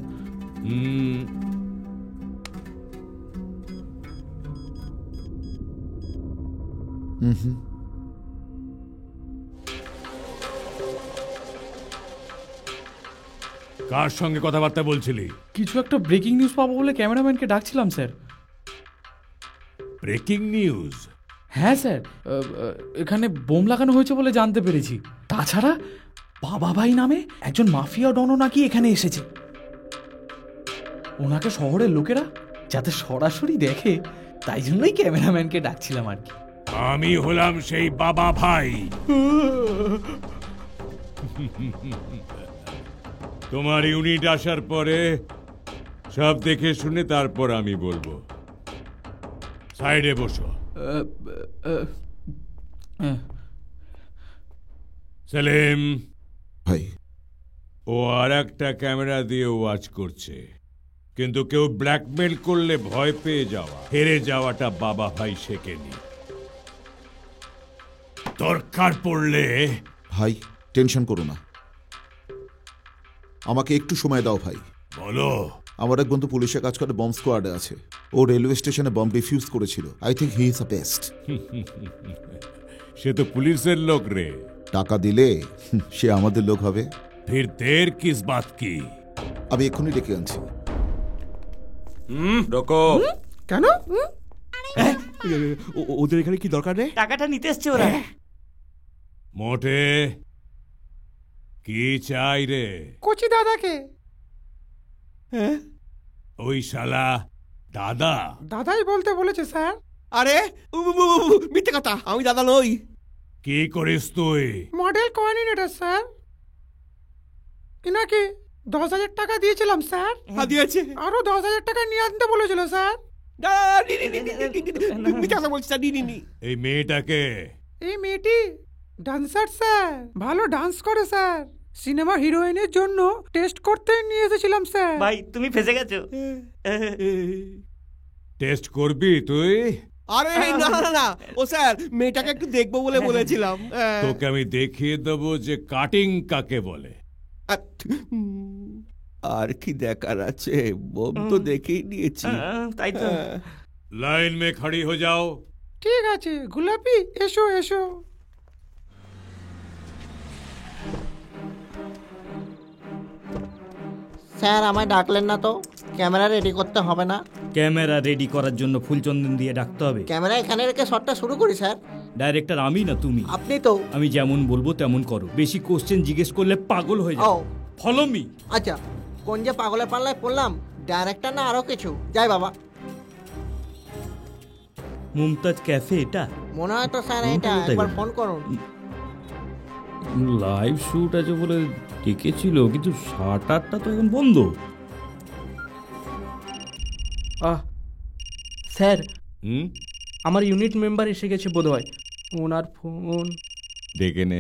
কার সঙ্গে কথাবার্তা বলছিলি? কিছু একটা ব্রেকিং নিউজ পাবো বলে ক্যামেরাম্যানকে ডাকছিলাম স্যার। Breaking news? হ্যাঁ স্যার, এখানে বোম লাগানো হয়েছে বলে জানতে পেরেছি। তাছাড়া বাবা ভাই নামে একজন মাফিয়া ডনও নাকি এখানে এসেছে। ওনাকে শহরের লোকেরা যাতে সরাসরি দেখে, তাই জন্যই ক্যামেরাম্যানকে ডাকছিলাম আর কি। আমি হলাম সেই বাবা ভাই। তোমার ইউনিট আসার পরে সব দেখে শুনে তারপর আমি বলবো। সাইডে বসো। সেলিম ভাই, ও আর একটা ক্যামেরা দিয়ে ওয়াচ করছে, কিন্তু কেউ ব্ল্যাকমেল করলে ভয় পেয়ে যাওয়া, হেরে যাওয়াটা বাবা ভাই শেখেনি। দরকার পড়লে। ভাই টেনশন করো না, আমাকে একটু সময় দাও ভাই। বলো। আমার এক বন্ধু পুলিশে কাজ করে, বম্ব স্কোয়াডে আছে। ও রেলওয়ে স্টেশনে বম্ব ডিফিউজ করেছিল। I think he is the best. সে তো পুলিশের লোক রে। টাকা দিলে সে আমাদের লোক হবে। ফির দের কিস বাত কি? আমি এক্ষুনি ডেকে আনছি। রোকো। কেন? ওদের এখানে কি দরকার রে? টাকাটা নিতে এসছে ওরা। মোটে কি চাই রে? কচি দাদাকে। ওই শালা দাদা? দাদাই বলতে বলেছে স্যার। আরে মিথ্যে কথা, আমি দাদা নই। কি করিস তুই? Model coordinator sir. ইনাকে 10,000 টাকা দিয়েছিলাম স্যার। হ্যাঁ দিয়েছে। আরো 10,000 টাকা নিয়ে আনতে বলেছিল স্যার। এই মেয়েটাকে? এই মেয়েটি ডান্সার স্যার, ভালো ডান্স করে স্যার। সিনেমা হিরোইনের জন্য টেস্ট করতে নিয়ে এসেছিলাম স্যার। ভাই তুমি ফেসে গেছো। টেস্ট করবি তুই? আরে না না না, ও স্যার মেয়েটাকে একটু দেখবো বলে বলেছিলাম। তোকে আমি দেখিয়ে দেবো যে কাটিং কাকে বলে। আর কি দেখার আছে, বোম তো দেখেই নিয়েছি। তাই তো। লাইন মে খড়ি হো যাও। ঠিক আছে গোলাপি, এসো এসো। স্যার আমায় ডাকলেন না তো? ক্যামেরা রেডি করতে হবে না? ক্যামেরা রেডি করার জন্য ফুলচন্দন দিয়ে ডাকতে হবে। ক্যামেরা এখানে রেখে শটটা শুরু করি স্যার। ডাইরেক্টর আমি না তুমি? আপনি তো। আমি যেমন বলবো তেমন করো, বেশি কোশ্চেন জিজ্ঞেস করলে পাগল হয়ে যাও। Follow me. আচ্ছা কোন যে পাগলের পাল্লায় পড়লাম, ডাইরেক্টর না আরো কিছু? যাই বাবা। মুমতাজ ক্যাফে এটা? মনে হয় তো স্যার এটা, একবার ফোন করুন। লাইভ শুট আছে বলে ডেকেছিল, কিন্তু শাটারটা তো এখন বন্ধ। স্যার আমার ইউনিট মেম্বার এসে গেছে বোধহয়। ওনার ফোন ডেকে নে।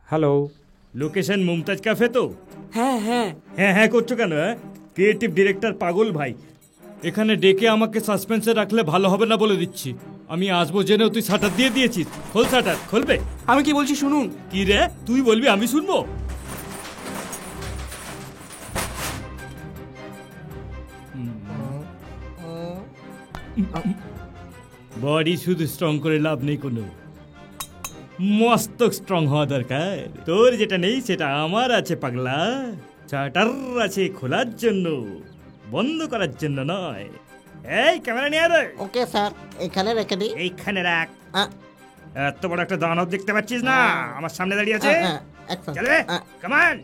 হ্যালো, লোকেশন মুমতাজ ক্যাফে তো? হ্যাঁ হ্যাঁ হ্যাঁ হ্যাঁ করছো কেন? ক্রিয়েটিভ ডিরেক্টর পাগল ভাই, এখানে ডেকে আমাকে সাসপেন্সে রাখলে ভালো হবে না বলে দিচ্ছি। আমি আসবো জেনেও তুই শাটার দিয়ে দিয়েছিস। খোল শাটার, খুলবে? আমি কি বলছি শুনুন। কি রে, তুই বলবি আমি শুনবো? বডি শুধু স্ট্রং করে লাভ নেই, কোনো মস্তক স্ট্রং হওয়া দরকার। তোর যেটা নেই সেটা আমার আছে পাগলা। শাটার আছে খোলার জন্য, বন্ধ করার জন্য নয়। এই ক্যামেরা নিয়ে আয়। ওকে স্যার, এখানে রেখে দিই। এইখানে রাখ। এত বড় একটা দানব দেখতে পাচ্ছিস না আমার সামনে দাঁড়িয়ে আছে? চলে come on,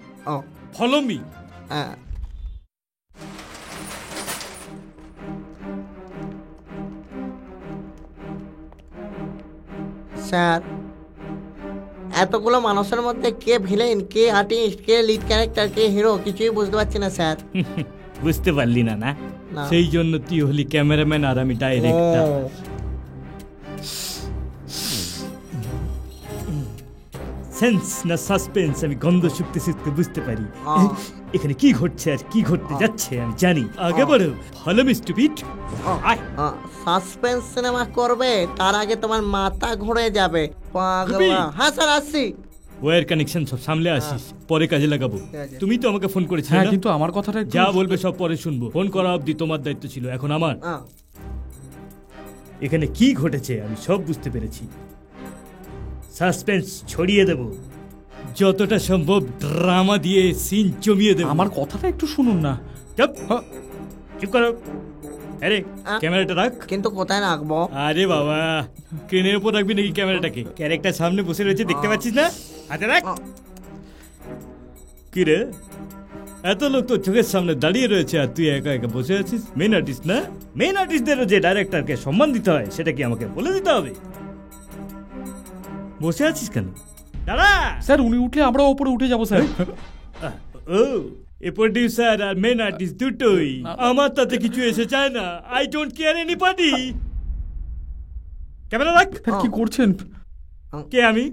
follow me. Sir এতগুলো মানুষের মধ্যে কে ভিলেন, কে আর্টিস্ট, কে লিড ক্যারেক্টার, কে হিরো কিছুই বুঝতে পারছি না স্যার। বুঝতে পারলি না? না সেই জন্য তুই হলি ক্যামেরাম্যান আর আমি ডাইরেক্টর। সেন্স না সাসপেন্স আমি গন্ধ শুকতে শুকতে বুঝতে পারি এখানে কি ঘটছে আর কি ঘটতে যাচ্ছে আমি জানি। আগে বলো, ভালো স্টুপিড। সাসপেন্স সিনেমা করবে, তার আগে তোমার মাথা ঘুরে যাবে পাগলা। হ্যাঁ স্যার আসছি। ওয়্যার কানেকশন সব সামলে আসিস, পরে কাজে লাগাবো। তুমি তো আমাকে ফোন করেছিলে না? কিন্তু আমার কথাটা যা বলবে সব পরে শুনবো। ফোন করা অবধি তোমার দায়িত্ব ছিল, এখন আমার। এখানে কি ঘটেছে আমি সব বুঝতে পেরেছি। সাসপেন্স ছড়িয়ে দেব, যতটা সম্ভব ড্রামা দিয়ে সিন জমিয়ে দেব। আমার কথাটা একটু শুনুন না। চুপ করো। আরে ক্যামেরাটা রাখ। কিন্তু কোথায় রাখবো? আরে বাবা, ক্রেনের উপর রাখবি নাকি ক্যামেরাটাকে? ক্যারেক্টার সামনে বসে রয়েছে, দেখতে পাচ্ছিস না? হাতে রাখ। কি রে, এত লোক তো চোখের সামনে দাঁড়িয়ে রয়েছে আর তুই একা একা বসে আছিস? মেন আর্টিস্ট না? মেন আর্টিস্টদেরও যে ডাইরেক্টরকে সম্মান দিতে হয় সেটা কি আমাকে বলে দিতে হবে? বসে আছিস কেন? দাঁড়া। স্যার উনি উঠলে আমরা ওপরে উঠে যাবো স্যার। ও, এ প্রোডিউসার আর মেন আর্টিস্ট দুটোই, আমার তাতে কিছু এসে চায় না। I don't care anybody. Camera রাখ। কি করছেন? কে আমি?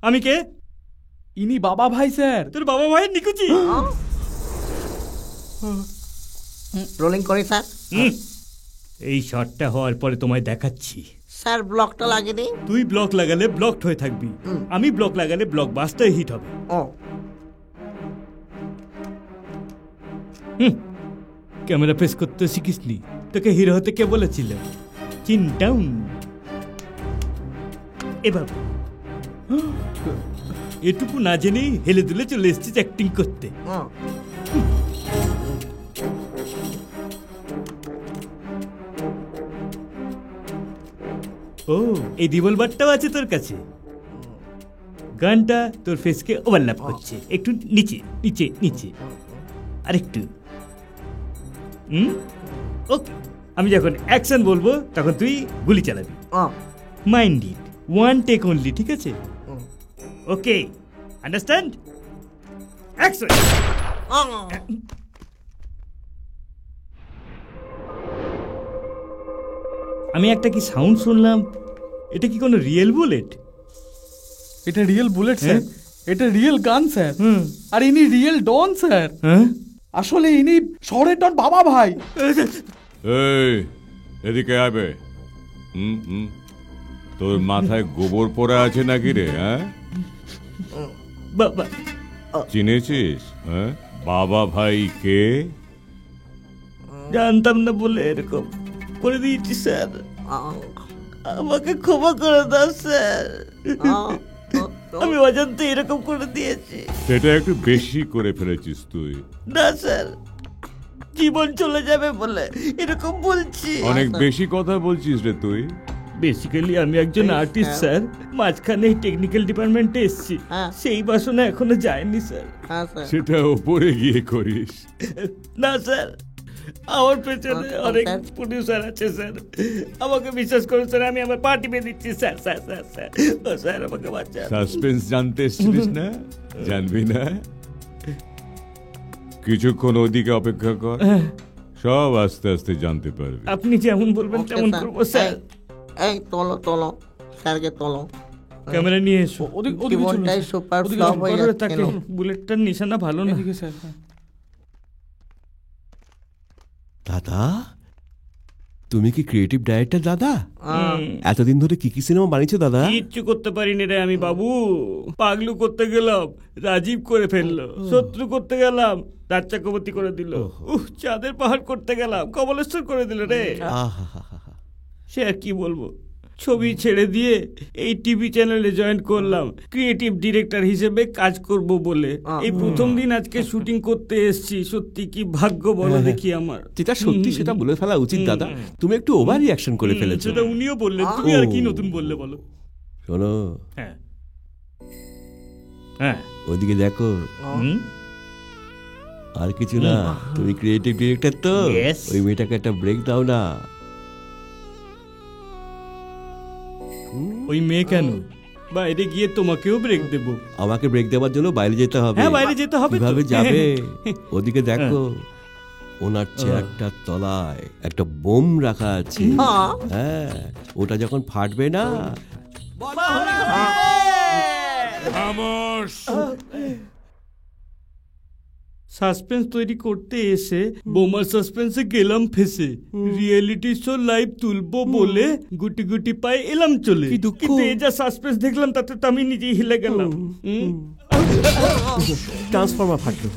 আমি কে? ইনি বাবা ভাই স্যার। তোর বাবা ভাই নিকুচি? রোলিং করি স্যার। এই শটটা হওয়ার পরে তোমায় দেখাচ্ছি। স্যার ব্লকটা লাগিয়ে দিই। তুই ব্লক লাগালে ব্লকড হয়ে থাকবি, আমি ব্লক লাগালে ব্লকবাস্টার হিট হবে। ক্যামেরা ফেস করতে শিখিসনি? তোকে হিরো হতে কে বলেছিল? চিন ডাউন। এবার এটুকু না জেনেই হেলে দুলে চলে এসেছিস অ্যাক্টিং করতে। ও এই রিভলভারটাও আছে তোর কাছে? গানটা তোর ফেসকে ওভারল্যাপ করছে, একটু নিচে নিচে নিচে আরেকটু। ওকে, আমি যখন অ্যাকশন বলবো তখন তুই গুলি চালাবি। Mind it, one take only, ঠিক আছে? Okay, understand? অ্যাকশন। আমি একটা কি সাউন্ড শুনলাম, এটা কি কোনো রিয়েল বুলেট? এটা রিয়েল বুলেট স্যার, এটা রিয়েল গান স্যার, আর ইনি রিয়েল ডন স্যার। আসলে ইনি শহরের ডন বাবা ভাই। এই এদিকে আবে। তোর মাথায় গোবর পড়া আছে নাকি রে? হ্যাঁ, বাবা চিনেছিস? হ্যাঁ, বাবা ভাই কে? জানতাম না বলে এরকম করে দিয়েছি স্যার, আমাকে ক্ষমা করে দাও স্যার, আমি অজান্তে এরকম করে দিয়েছি। সেটা একটু বেশি করে ফেলেছিস তুই। না স্যার, জীবন চলে যাবে বলে এরকম বলছি। অনেক বেশি কথা বলছিস রে তুই। বেসিক্যালি আমি একজন আর্টিস্ট স্যার, মাঝখানে টেকনিক্যাল ডিপার্টমেন্টে এসেছি, সেই বাসনা এখনো যায়নি স্যার। সেটা উপরে গিয়ে করিস। না স্যার, আমার পেছনে অনেক প্রডিউসার আছে স্যার, আমাকে বিশ্বাস করুন স্যার, আমি আমার পার্টি পেয়ে দিচ্ছি স্যার। স্যার স্যার স্যার ও স্যার আমাকে বাঁচান। সাসপেন্স জানতে এসেছিস না? জানবি না? কিছুক্ষণ ওদিকে অপেক্ষা কর, সব আস্তে আস্তে জানতে পারবি। আপনি যেমন বলবেন তেমন করবো স্যার। এই তোলো তোলো, স্যারকে তোলো। ক্যামেরা নিয়ে এসো। জীবনটাই সুপার ফ্লপ হয়ে যাচ্ছে। বুলেটটার নিশানা ভালো না। দাদা, তুমি কি ক্রিয়েটিভ ডাইরেক্টর দাদা? এতদিন ধরে কি কি সিনেমা বানিয়েছো দাদা? কিচ্ছু করতে পারিনি রে আমি বাবু। পাগলু করতে গেলাম, রাজীব করে ফেললো। শত্রু করতে গেলাম, রাজ চক্রবর্তী করে দিল। চাঁদের পাহাড় করতে গেলাম, কমলেশ্বর করে দিল রে। সে আর কি বলবো, ছবি ছেড়ে দিয়ে এই টিভি চ্যানেলে জয়েন করলাম ক্রিয়েটিভ ডিরেক্টর হিসেবে কাজ করব বলে। এই প্রথম দিন আজকে শুটিং করতে এসেছি। সত্যি কি ভাগ্য বলো দেখি আমার। যেটা সত্যি সেটা বলে ফেলা উচিত দাদা, তুমি একটু ওভার রিঅ্যাকশন করে ফেলেছো। সেটা উনিও বললেন, তুমি আর কি নতুন বললে বলো। শোনো, হ্যাঁ হ্যাঁ ওদিকে দেখো, আর কিছু না, তুমি ক্রিয়েটিভ ডিরেক্টর তো, ওই মেয়েটাকে একটা ব্রেক দাও না। ওই মেয়ে কেন? বাইরে গিয়ে তোমাকেও ব্রেক দেব। আমাকে ব্রেক দেওয়ার জন্য বাইরে যেতে হবে? হ্যাঁ, বাইরে যেতে হবে। কিভাবে যাবে? ওদিকে দেখো, ওনার চেয়ারটার তলায় একটা বোম রাখা আছে। হ্যাঁ, ওটা যখন ফাটবে না, সাসপেন্স তৈরি করতে এসে বোমার সাসপেন্সে গেলাম ফেসে। রিয়েলিটি শো লাইভ তুলবো বলে গুটি গুটি পায়ে এলাম চলে, কিন্তু এই যা সাসপেন্স দেখলাম তাতে তো আমি নিজেই হিলে গেলাম। ট্রান্সফরমার ফাটলো,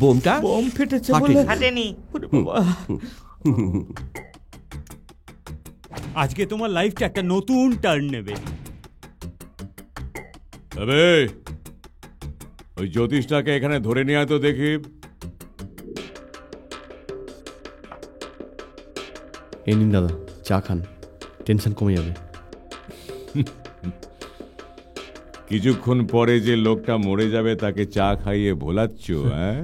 বোমটা বোম ফেটেছে বলে ফাটেনি। আজকে তোমার লাইফটা একটা নতুন টার্ন নেবে। তবে ওই জ্যোতিষটাকে এখানে ধরে নিয়ে আয় তো দেখি। এই নিন দাদা, চা খান, টেনশন কমে যাবে। কিছুক্ষণ পরে যে লোকটা মরে যাবে তাকে চা খাইয়ে ভোলাচ্ছ? হ্যাঁ,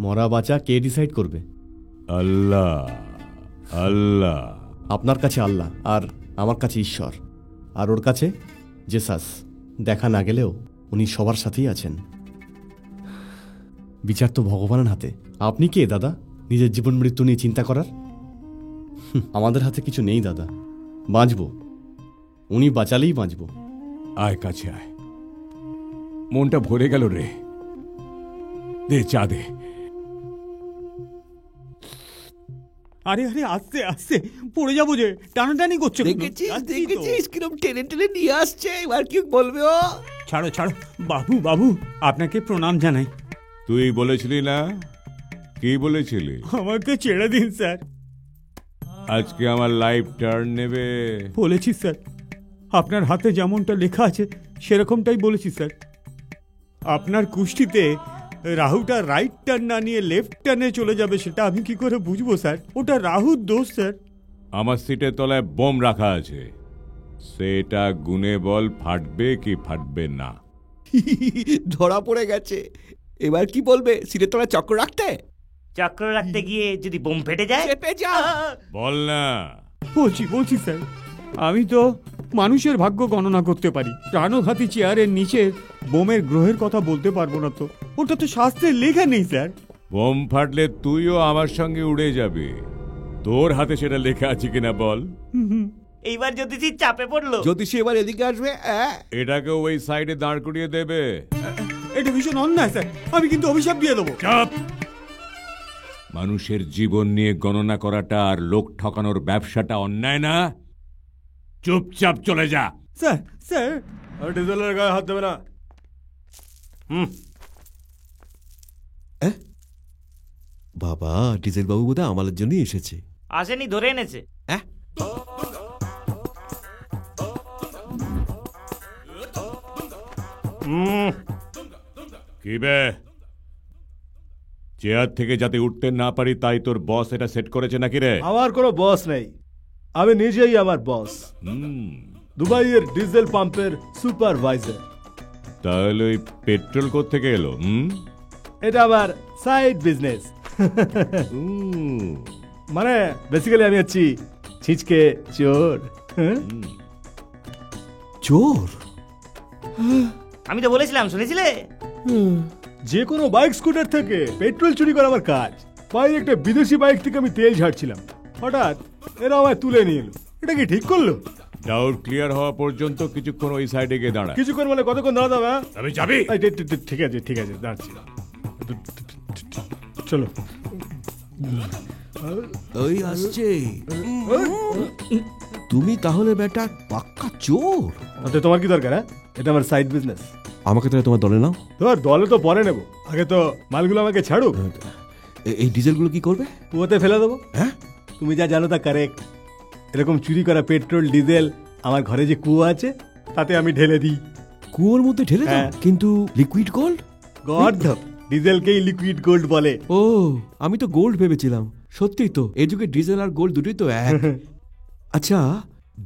মরা বাঁচা কে ডিসাইড করবে? আল্লাহ। আল্লাহ আপনার কাছে আল্লাহ, আর আমার কাছে ঈশ্বর, আর ওর কাছে জেসাস। দেখা না গেলেও উনি সবার সাথেই আছেন। বিচার তো ভগবানের হাতে। আপনি কে দাদা নিজের জীবন মৃত্যু নিয়ে চিন্তা করার? আমাদের হাতে কিছু নেই দাদা, বাঁচবো, উনি বাঁচালেই বাঁচবো। আয় কাছে আয়, মনটা ভরে গেল রে। দে চা দে। আরে আরে আস্তে আস্তে, পড়ে যাবো যে, টানাটানি করছে। দেখেছিস কিরম টেনে টেনে নিয়ে আসছে, এবার কি বলবে ও? ছাড়ো ছাড়ো বাবু, বাবু আপনাকে প্রণাম জানাই। তুই বলেছিলি না? কি বলেছিলি? আমাকে ছেড়ে দিন স্যার। আজকে আমার লাইফ টার্ন নেবে বলেছি স্যার, আপনার হাতে যেমনটা লেখা আছে সেরকমটাই বলেছি স্যার। আপনার কুষ্টিতে রাহুটা রাইট টার্ন না নিয়ে লেফট টার্নে চলে যাবে, সেটা আমি কি করে বুঝবো স্যার? ওটা রাহুর দোষ স্যার। আমার সিটের তলায় বোম রাখা আছে, সেটা গুনে বল ফাটবে কি ফাটবে না। ধরা পড়ে গেছে, এবার কি বলবে? সিটের তলায় চক্র রাখতে? চক্র রাখতে গিয়ে যদি বোম ফেটে যায়? বল না। বলছি স্যার, আমি তো মানুষের ভাগ্য গণনা করতে পারি, প্রাণঘাতী চেয়ারের নিচে বোমের গ্রহের কথা বলতে পারবো না তো, ওটা তো শাস্ত্রে লেখা নেই স্যার। বোম ফাটলে তুইও আমার সঙ্গে উড়ে যাবে, তোর হাতে সেটা লেখা আছে কিনা বল। এইবার জ্যোতিষী চাপে পড়লো। জ্যোতিষী এবার এদিকে আসবে, এটাকে ওই সাইডে দাঁড় করিয়ে দেবে। এটা ভীষণ অন্যায় স্যার, আমি কিন্তু অভিশাপ দিয়ে দেবো। চাপ। মানুষের জীবন নিয়ে গণনা করাটা আর লোক ঠকানোর ব্যবসাটা অন্যায় না? চুপচাপ চলে যা। স্যার আর ডিজেলের গায়ে হাত দেবে না। বাবা, ডিজেল বাবু বোধহয় আমাদের জন্যই এসেছে। আসেনি, ধরে এনেছে। কি বে, চেয়ার থেকে যাতে উঠতে না পারি তাই তোর বস এটা সেট করেছে নাকি রে? আমার কোনো বস নেই, আমি নিজেই আমার বস। দুবাইয়ের ডিজেল পাম্পের সুপারভাইজার। তাহলে ওই পেট্রোল কোত্থেকে এলো? এটা আমার সাইড বিজনেস। মানে বেসিক্যালি আমি হচ্ছি ছিচকে চোর। চোর? আমি তো বলেছিলাম, শুনেছিলে? যে কোনো বাইক স্কুটার থেকে পেট্রোল চুরি করা আমার কাজ। বাইরে একটা বিদেশি বাইক থেকে আমি তেল ঝাড়ছিলাম, হঠাৎ এরা আমায় তুলে নিয়ে এলো। এটা কি ঠিক করলো? ডাউট ক্লিয়ার হওয়া পর্যন্ত কিছুক্ষণ ওই সাইডে গিয়ে দাঁড়া। কিছুক্ষণ মানে কতক্ষণ দাঁড়াতে হবে? আমি যাবি? ঠিক আছে দাঁড়াচ্ছি। চলো। ওই আসছে। তুমি তাহলে বেটা পাক্কা চোর। তোমার কি দরকার? এটা আমার সাইড বিজনেস। আমাকে তাহলে তোমার দলে নাও। তোমার দলে তো পরে নেবো, আগে তো মালগুলো আমাকে ছাড়ুক। এই ডিজেলগুলো কি করবে? কুয়োতে ফেলে দেবো। হ্যাঁ, তুমি যা জানো তা কারেক্ট। এরকম চুরি করা পেট্রোল ডিজেল আমার ঘরে যে কুয়ো আছে তাতে আমি ঢেলে দিই। কুয়োর মধ্যে ঢেলে দাও? কিন্তু লিকুইড গোল্ড? গর্ধপ, ডিজেলকেই লিকুইড গোল্ড বলে। ও, আমি তো গোল্ড ভেবেছিলাম। সত্যি তো, এই যুগে ডিজেল আর গোল্ড দুটোই তো এক। আচ্ছা,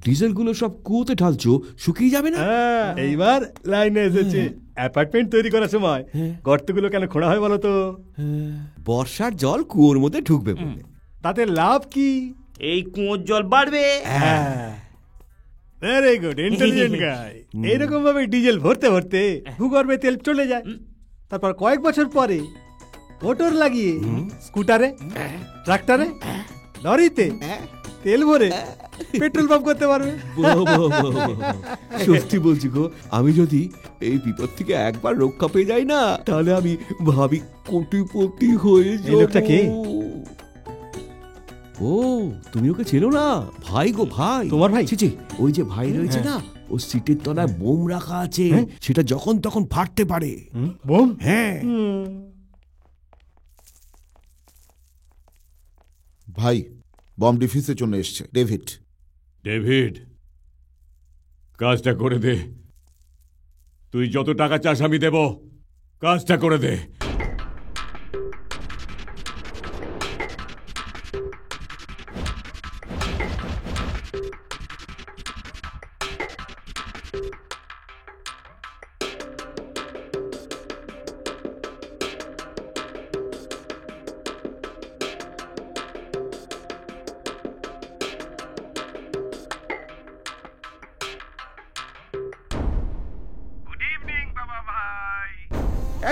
ডিজেলগুলো সব কুয়োতে ঢালছো, শুকিয়ে যাবে না? এইবার লাইনে এসেছে। অ্যাপার্টমেন্ট তৈরি করার সময় গর্তগুলো কেন খোঁড়া হয় বলো তো? বর্ষার জল কুয়োর মধ্যে ঢুকবে বলে। তাতে লাভ কি? এই কুয়োর জল বাড়বে। ভেরি গুড, ইন্টেলিজেন্ট গাই। এইরকম ভাবে ডিজেল ভরতে ভরতে ভূগর্ভে তেল চলে যায়। তারপর কয়েক বছর পরে মোটর লাগিয়ে স্কুটারে, ট্রাক্টরে, লরিতে তেল ভরে পেট্রোল পাম্প করতে পারবে। সত্যি বলছি গো, আমি যদি এই বিপদ থেকে একবার রক্ষা পেয়ে যাই না, তাহলে আমি ভাবি কোটিপতি হয়ে যাব। এই লোকটা কে? ও, তুমি ওকে চেনো না? ভাই গো, ভাই। তোমার ভাই? ছি, ওই যে ভাই রয়েছে না, ও সিটের তলায় বোম রাখা আছে, সেটা যখন তখন ফাটতে পারে। বোম? হ্যাঁ। ভাই, বম ডিফিউজের জন্য এসছে ডেভিড। ডেভিড, কাজটা করে দে। তুই যত টাকা চাস আমি দেব, কাজটা করে দে।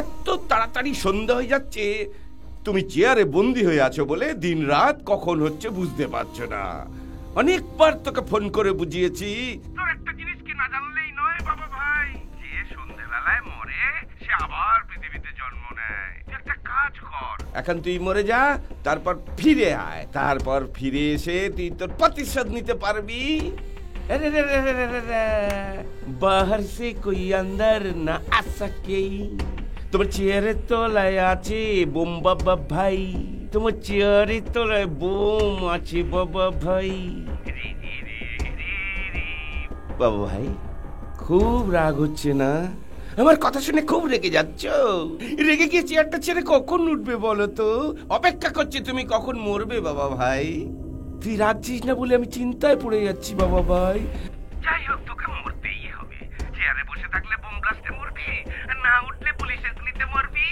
এত তাড়াতাড়ি সন্ধ্যা হয়ে যাচ্ছে, তুমি চেয়ারে বন্দি হয়ে আছো বলে দিন রাত কখন হচ্ছে বুঝতে পারছো না। অনেকবার তোকে ফোন করে বুঝিয়েছি। তোর একটা জিনিস কি না জানলেই নয় বাবা ভাই, যে সন্ধ্যেবেলায় মরে সে আবার পৃথিবীতে জন্ম নেয়। একটা কাজ কর, এখন তুই মরে যা, তারপর ফিরে আয়, তারপর ফিরে এসে তুই তোর প্রতিশোধ নিতে পারবি। বাহার সে কোই আন্দার না আ সকে। তোমার চেয়ারের তলায় আছে বোম বাবা ভাই, তোমার চেয়ারের তলায় বোম আছে বাবা ভাই। বাবা ভাই, খুব রাগ হচ্ছে না? আমার কথা শুনে খুব রেগে যাচ্ছ? রেগে গিয়ে চেয়ারটা ছেড়ে কখন উঠবে বলো তো? অপেক্ষা করছি তুমি কখন মরবে বাবা ভাই। তুই রাখছিস না বলে আমি চিন্তায় পড়ে যাচ্ছি বাবা ভাই। যাই হোক, তোকে মরতেই হবে। চেয়ারে বসে থাকলে বোম ব্লাস্টে মরবি, আর না উঠলে পুলিশের গুলিতে মরবি।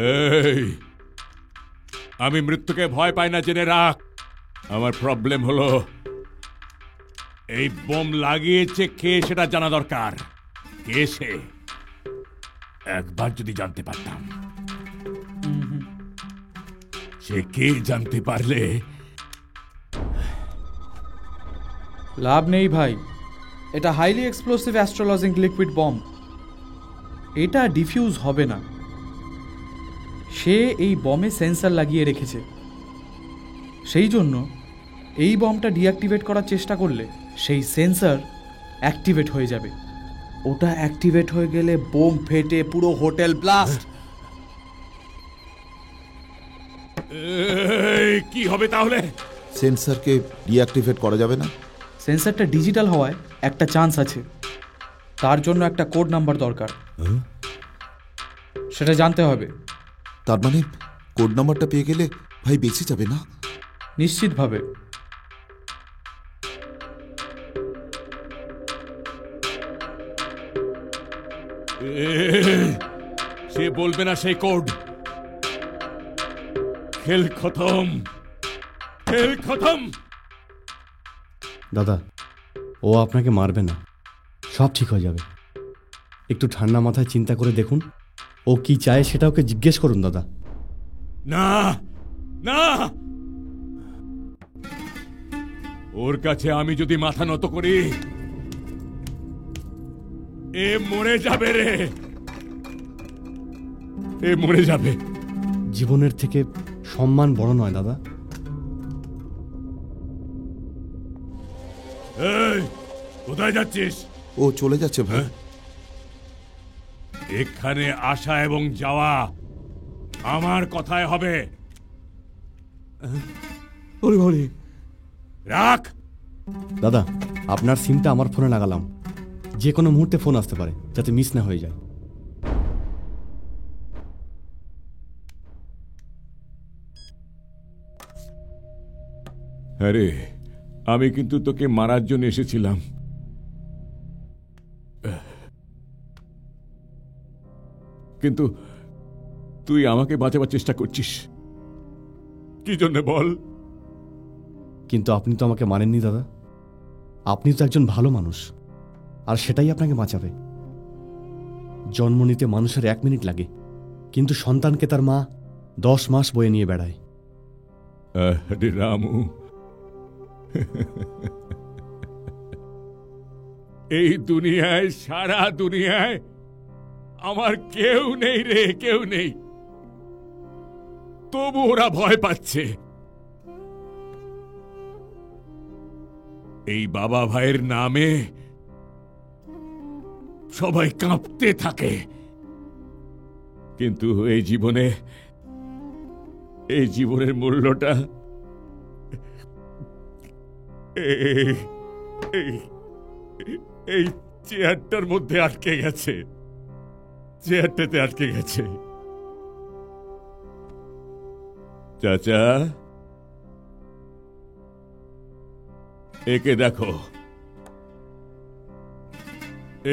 এই, আমি মৃত্যুকে ভয় পাই না জেনে রাখ। আমার প্রবলেম হলো এই বোম লাগিয়েছে কে সেটা জানা দরকার। কে সে? একবার যদি জানতে পারতাম। সে কে জানতে পারলে লাভ নেই ভাই, এটা হাইলি এক্সপ্লোসিভ অ্যাস্ট্রোলজিং লিকুইড বম্ব। এটা ডিফিউজ হবে না। সে এই বমে সেন্সর লাগিয়ে রেখেছে, সেই জন্য এই বমটা ডিঅ্যাক্টিভেট করার চেষ্টা করলে সেই সেন্সর অ্যাক্টিভেট হয়ে যাবে। ওটা অ্যাক্টিভেট হয়ে গেলে বোম ফেটে পুরো হোটেল ব্লাস্ট। কি হবে তাহলে? সেন্সরকে ডিঅ্যাক্টিভেট করা যাবে না? সেন্সরটা ডিজিটাল হওয়ায় একটা চান্স আছে, তার জন্য একটা কোড নাম্বার দরকার। সেটা জানতে হবে। তার মানে কোড নাম্বারটা পেয়ে গেলে ভাই বেঁচে যাবে না? নিশ্চিতভাবে। সে বলবে না সেই কোড। খেল খতম, খেল খতম। দাদা, ও আপনাকে মারবে না, সব ঠিক হয়ে যাবে। একটু ঠান্ডা মাথায় চিন্তা করে দেখুন, ও কি চায় সেটা ওকে জিজ্ঞেস করুন দাদা। না না, ওর কাছে আমি যদি মাথা নত করি এ মরে যাবে রে, এ মরে যাবে। জীবনের থেকে সম্মান বড় নয় দাদা। এই, কোথায় যাচ্ছিস? ও চলে যাচ্ছে ভাই। এখানে আসা এবং যাওয়া আমার কথায় হবে। রাখ। দাদা, আপনার সিমটা আমার ফোনে লাগালাম, যে কোনো মুহূর্তে ফোন আসতে পারে, যাতে মিস না হয়ে যায়। আরে, আমি কিন্তু তোকে মারার জন্য এসেছিলাম। কিন্তু তুই আমাকে বাঁচাবার চেষ্টা করছিস কি জন্য বল? কিন্তু আপনি তো আমাকে মানেননি দাদা। আপনি তো একজন ভালো মানুষ, আর সেটাই আপনাকে বাঁচাবে। জন্ম নিতে মানুষের 1 মিনিট লাগে, কিন্তু সন্তানকে তার মা 10 মাস বয়ে নিয়ে বেড়ায়। আরে রামু, এই দুনিয়ায়, সারা দুনিয়ায় আমার কেউ নেই রে, কেউ নেই। তবু ওরা ভয় পাচ্ছে। এই বাবা ভাইয়ের নামে সবাই কাঁপতে থাকে। কিন্তু এই জীবনের মূল্যটা এই চেয়ারটার মধ্যে আটকে গেছে, চেয়ারটাতে আটকে গেছে। চাচা, একে দেখো,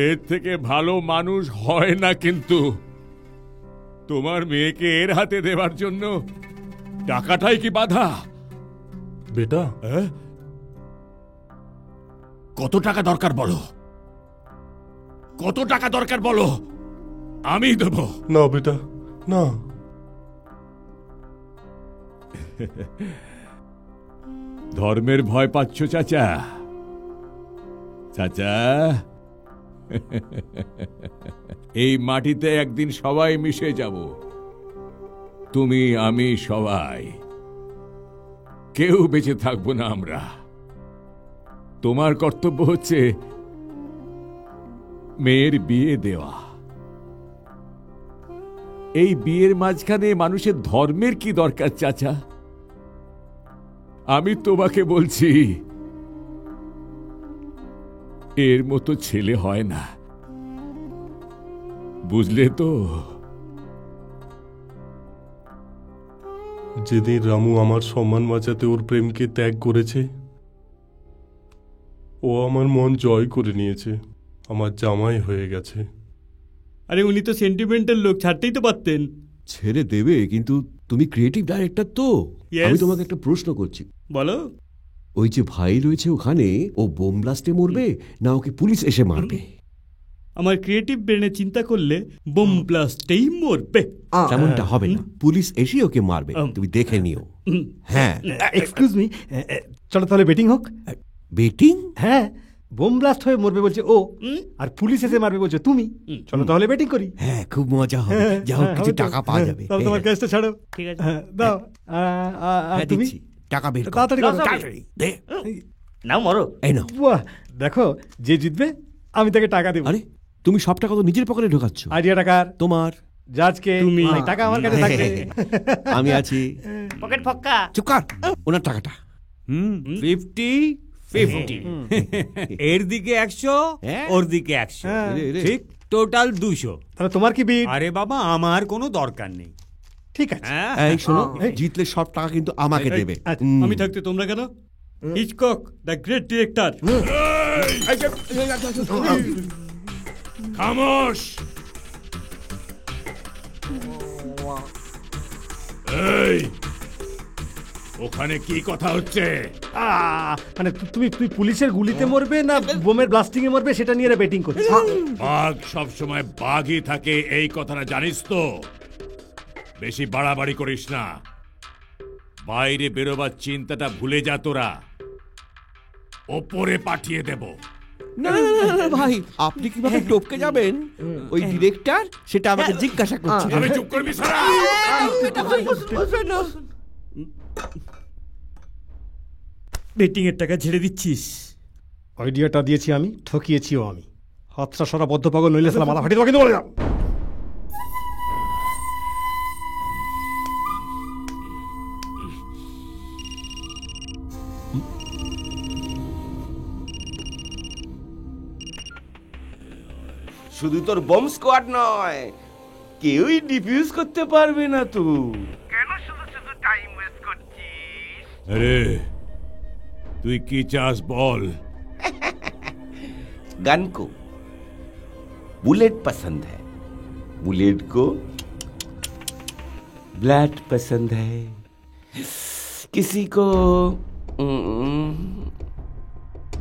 এর থেকে ভালো মানুষ হয় না। কিন্তু তোমার মেয়েকে এর হাতে দেবার জন্য টাকাটাই কি বাধা? বেটা, কত টাকা দরকার বলো, কত টাকা দরকার বলো, আমি দেব। না বেটা, না। ধর্মের ভয় পাচ্ছ চাচা? চাচা, এই মাটিতে একদিন সবাই মিশে যাব। তুমি, আমি, সবাই। কেউ বেঁচে থাকবো না আমরা। তোমার কর্তব্য হচ্ছে মেয়ের বিয়ে দেওয়া। এই বিয়ের মাঝখানে মানুষের ধর্মের কি দরকার চাচা? আমি তোমাকে বলছি, এর মতো ছেলে হয় না, বুঝলে তো? যেদিন রামু আমার সম্মান বাঁচাতে ওর প্রেমকে ত্যাগ করেছে, ও আমার মন জয় করে নিয়েছে, আমার জামাই হয়ে গেছে। আরে উনি তো সেন্টিমেন্টাল লোক, ছাড়তেই তো পারতেন। ছেড়ে দেবে, কিন্তু তুমি ক্রিয়েটিভ ডাইরেক্টর তো। Yes. আমি তোমাকে একটা প্রশ্ন করছি। বলো। ওই যে ভাই রয়েছে ওখানে, ও বোম ব্লাস্টে মরবে না ওকে পুলিশ এসে মারবে? আমার ক্রিয়েটিভ ব্রেনে চিন্তা করলে বোম ব্লাস্টেই মরবে। তেমনটা হবে না, পুলিশ এসে ওকে মারবে, তুমি দেখে নিও। হ্যাঁ, এক্সকিউজ মি, চলো তাহলে বেটিং হোক। বেটিং? হ্যাঁ, বোম ব্লাস্ট হয়ে মরবে বলছে ও, আর পুলিশ এসে মারবে বলছে তুমি। চলো তাহলে বেটিং করি। হ্যাঁ, খুব মজা হবে, যা হোক কিছু টাকা পাওয়া যাবে। তাহলে তোমার ক্যাশটা ছাড়ো। ঠিক আছে, দাও। আর তুমি টাকা বের করো। তাড়াতাড়ি করো। তাড়াতাড়ি দে। নাও মরো। এই নাও। বাহ, দেখো যে জিতবে আমি তাকে টাকা দেব। আরে তুমি সব টাকা তো নিজের পকেটে ঢোকাচ্ছ। আইডিয়া টাকার তোমার, জাজকে তুমি, টাকা আমার কাছে থাকবে। আমি আছি। পকেট ফক্কা। চুপ কর, ওনার টাকাটা। 50-50 এর দিকে 100, ওর দিকে 100, ঠিক টোটাল 200। তাহলে তোমার কি বিট? আরে বাবা, আমার কোনো দরকার নেই। ঠিক আছে। এই শোনো, জিতলে সব টাকা কিন্তু আমাকে দেবে। আমি থাকতে তোমরা কেন? Hitchcock the great director. খামোশ! এই, ওখানে কি কথা হচ্ছে? মানে তুমি পুলিশের গুলিতে মরবে না বোমের ব্লাস্টিং এ মরবে সেটা নিয়ে বেটিং করছি। বাঘ সব সময় বাঘই থাকে, এই কথাটা জানিস তো? বেশি বাড়াবাড়ি করিস না, বাইরে বেরোবার চিন্তাটা ভুলে যা তোরা। ওপরে পাঠিয়ে দেব। না না না না ভাই, আপনি কিভাবে টপকে যাবেন ওই ডিরেক্টর, সেটা আমাকে জিজ্ঞাসা করছে। আমি চুপ করবি সারা? বেটিং এর টাকা ছেড়ে দিচ্ছিস? আইডিয়াটা দিয়েছি আমি, ঠকিয়েছিও আমি। হাতটা সরা বদ্ধ পাগল, নইলে সালা মাথা ফাটিয়ে দেবো কিন্তু বলে যাও। শুধু তোর বম স্কোয়াড নয়, কেউই ডিফিউজ করতে পারবে না তো। কেন শুধু শুধু টাইম ওয়েস্ট করছিস? আরে তুই কি চাস বল? गन को बुलेट पसंद है, बुलेट को ब्लड पसंद है, किसी को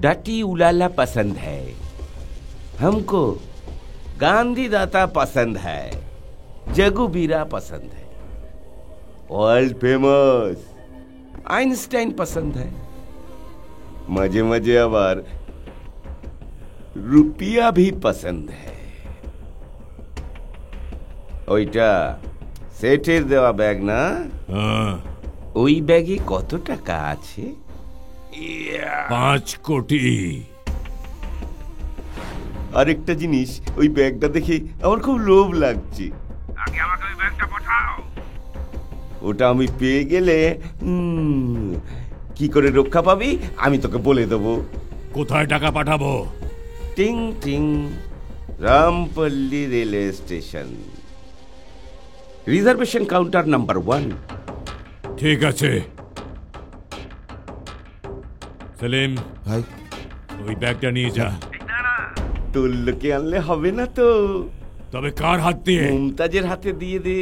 डटी उलाला पसंद है, हमको गांधी दाता पसंद है, जगू बीरा पसंद है, वर्ल्ड फेमस आइंस्टाइन पसंद है, मजे मजे आवार रुपया भी पसंद है। ওইটা সেটের দেওয়া ব্যাগ না? ওই ব্যাগে কত টাকা আছে? 5 কোটি। আরেকটা জিনিস, ওই ব্যাগটা দেখে আমার খুব লোভ লাগছে। আগে আমাকে ওই ব্যাগটা পাঠাও। ওটা আমি পেয়ে গেলে কি করে রক্ষা পাবি আমি তোকে বলে দেবো। কোথায় টাকা পাঠাবো? টিং টিং, Rampalli railway station, reservation counter number 1। ঠিক আছে সেলিম ভাই, ওই ব্যাগটা নিয়ে যা। তোর লোকে আনলে হবে না তো? তবে কার হাত দিয়ে? মুমতাজের হাতে দিয়ে দে।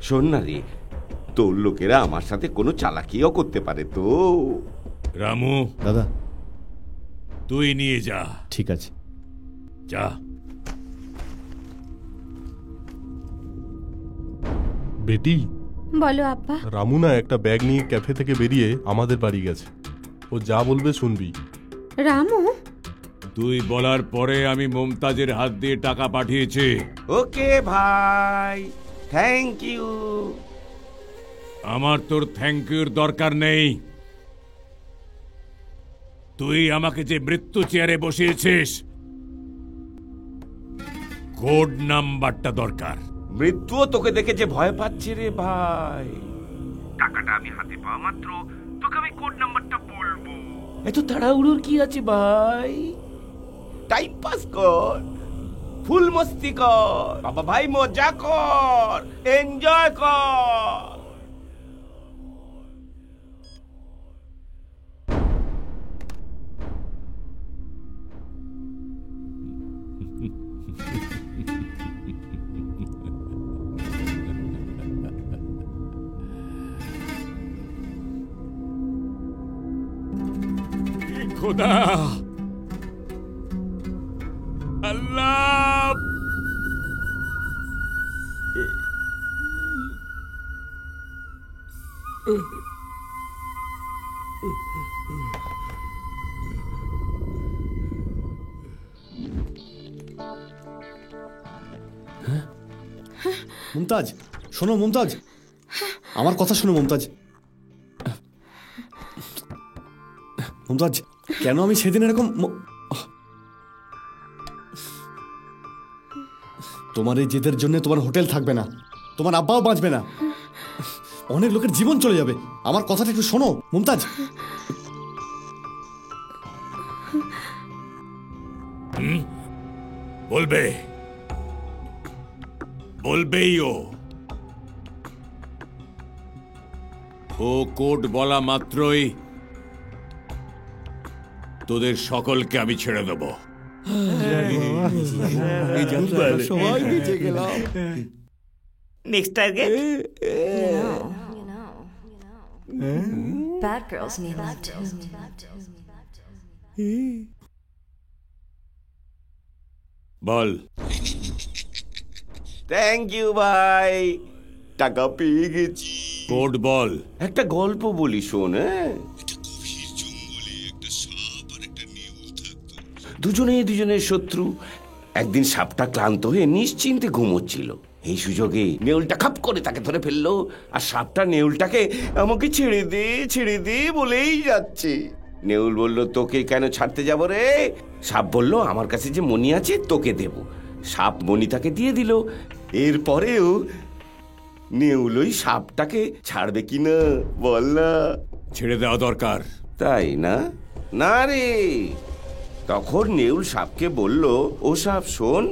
শোন না রে, তোর লোকেরা আমার সাথে কোনো চালাকিও করতে পারে তো। রামু দাদা, তুই নিয়ে যা। ঠিক আছে, যা। বেটি, বলো আব্বা। রামু না একটা ব্যাগ নিয়ে ক্যাফে থেকে বেরিয়ে আমাদের বাড়ি গেছে। ও যা বলবে শুনবি। রামু? তুই বলার পরে আমি মুমতাজের হাত দিয়ে টাকা পাঠিয়েছি। ওকে ভাই, থ্যাংক ইউ। আমার তোর থ্যাংক ইউর দরকার নেই। তুই আমাকে যে মৃত্যু চেয়ারে বসিয়েছিস, কোড নাম্বারটা দরকার। মৃত্যুও তোকে দেখে যে ভয় পাচ্ছে রে ভাই। টাকাটা আমি হাতে পাওয়া মাত্র তোকে আমি কোড নাম্বারটা বলবো। এত তাড়াহুড়োর কি আছে ভাই? টাইম পাস কর, ফুল মস্তি কর, বাবা ভাই মজা কর, এনজয় কর। খোদা, আল্লাহ, মুমতাজ, শোনো মুমতাজ, আমার কথা শোনো মুমতাজ। মুমতাজ, কেন আমি সেদিন এরকম তোমার এই জেদের জন্য তোমার হোটেল থাকবে না, তোমার আব্বাও বাঁচবে না, অনেক লোকের জীবন চলে যাবে। আমার কথাটা একটু শোনো মুমতাজ। বলবে, বলবেই ও কোড বলা মাত্রই তোদের সকলকে আমি ছেড়ে দেব। সবাই বেঁচে গেলাম। Next target, Bad girls need love too. বল। থ্যাংক ইউ ভাই, টাকা পেয়ে গেছি। কোড বল। একটা গল্প বলি শোন। দুজনের শত্রু। একদিন সাপটা ক্লান্ত হয়ে নিশ্চিন্তে ঘুমোচ্ছিল। এই সুযোগে নেউলটা খাপ করে তাকে ধরে ফেললো, আর সাপটা নেউলটাকে আমাকে ছেড়ে দে বলেই যাচ্ছে। নেউল বলল, তোকে কেন ছাড়তে যাব রে? সাপ বলল, আমার কাছে যে মণি আছে তোকে দেব। সাপ মণি তাকে দিয়ে দিল। এরপরেও নেউল ওই সাপটাকে ছাড়বে কিনা বল না? ছেড়ে দেওয়া দরকার। তাই না? না রে। তখন নেউল সাপকে বলল, ও সাপ শোন,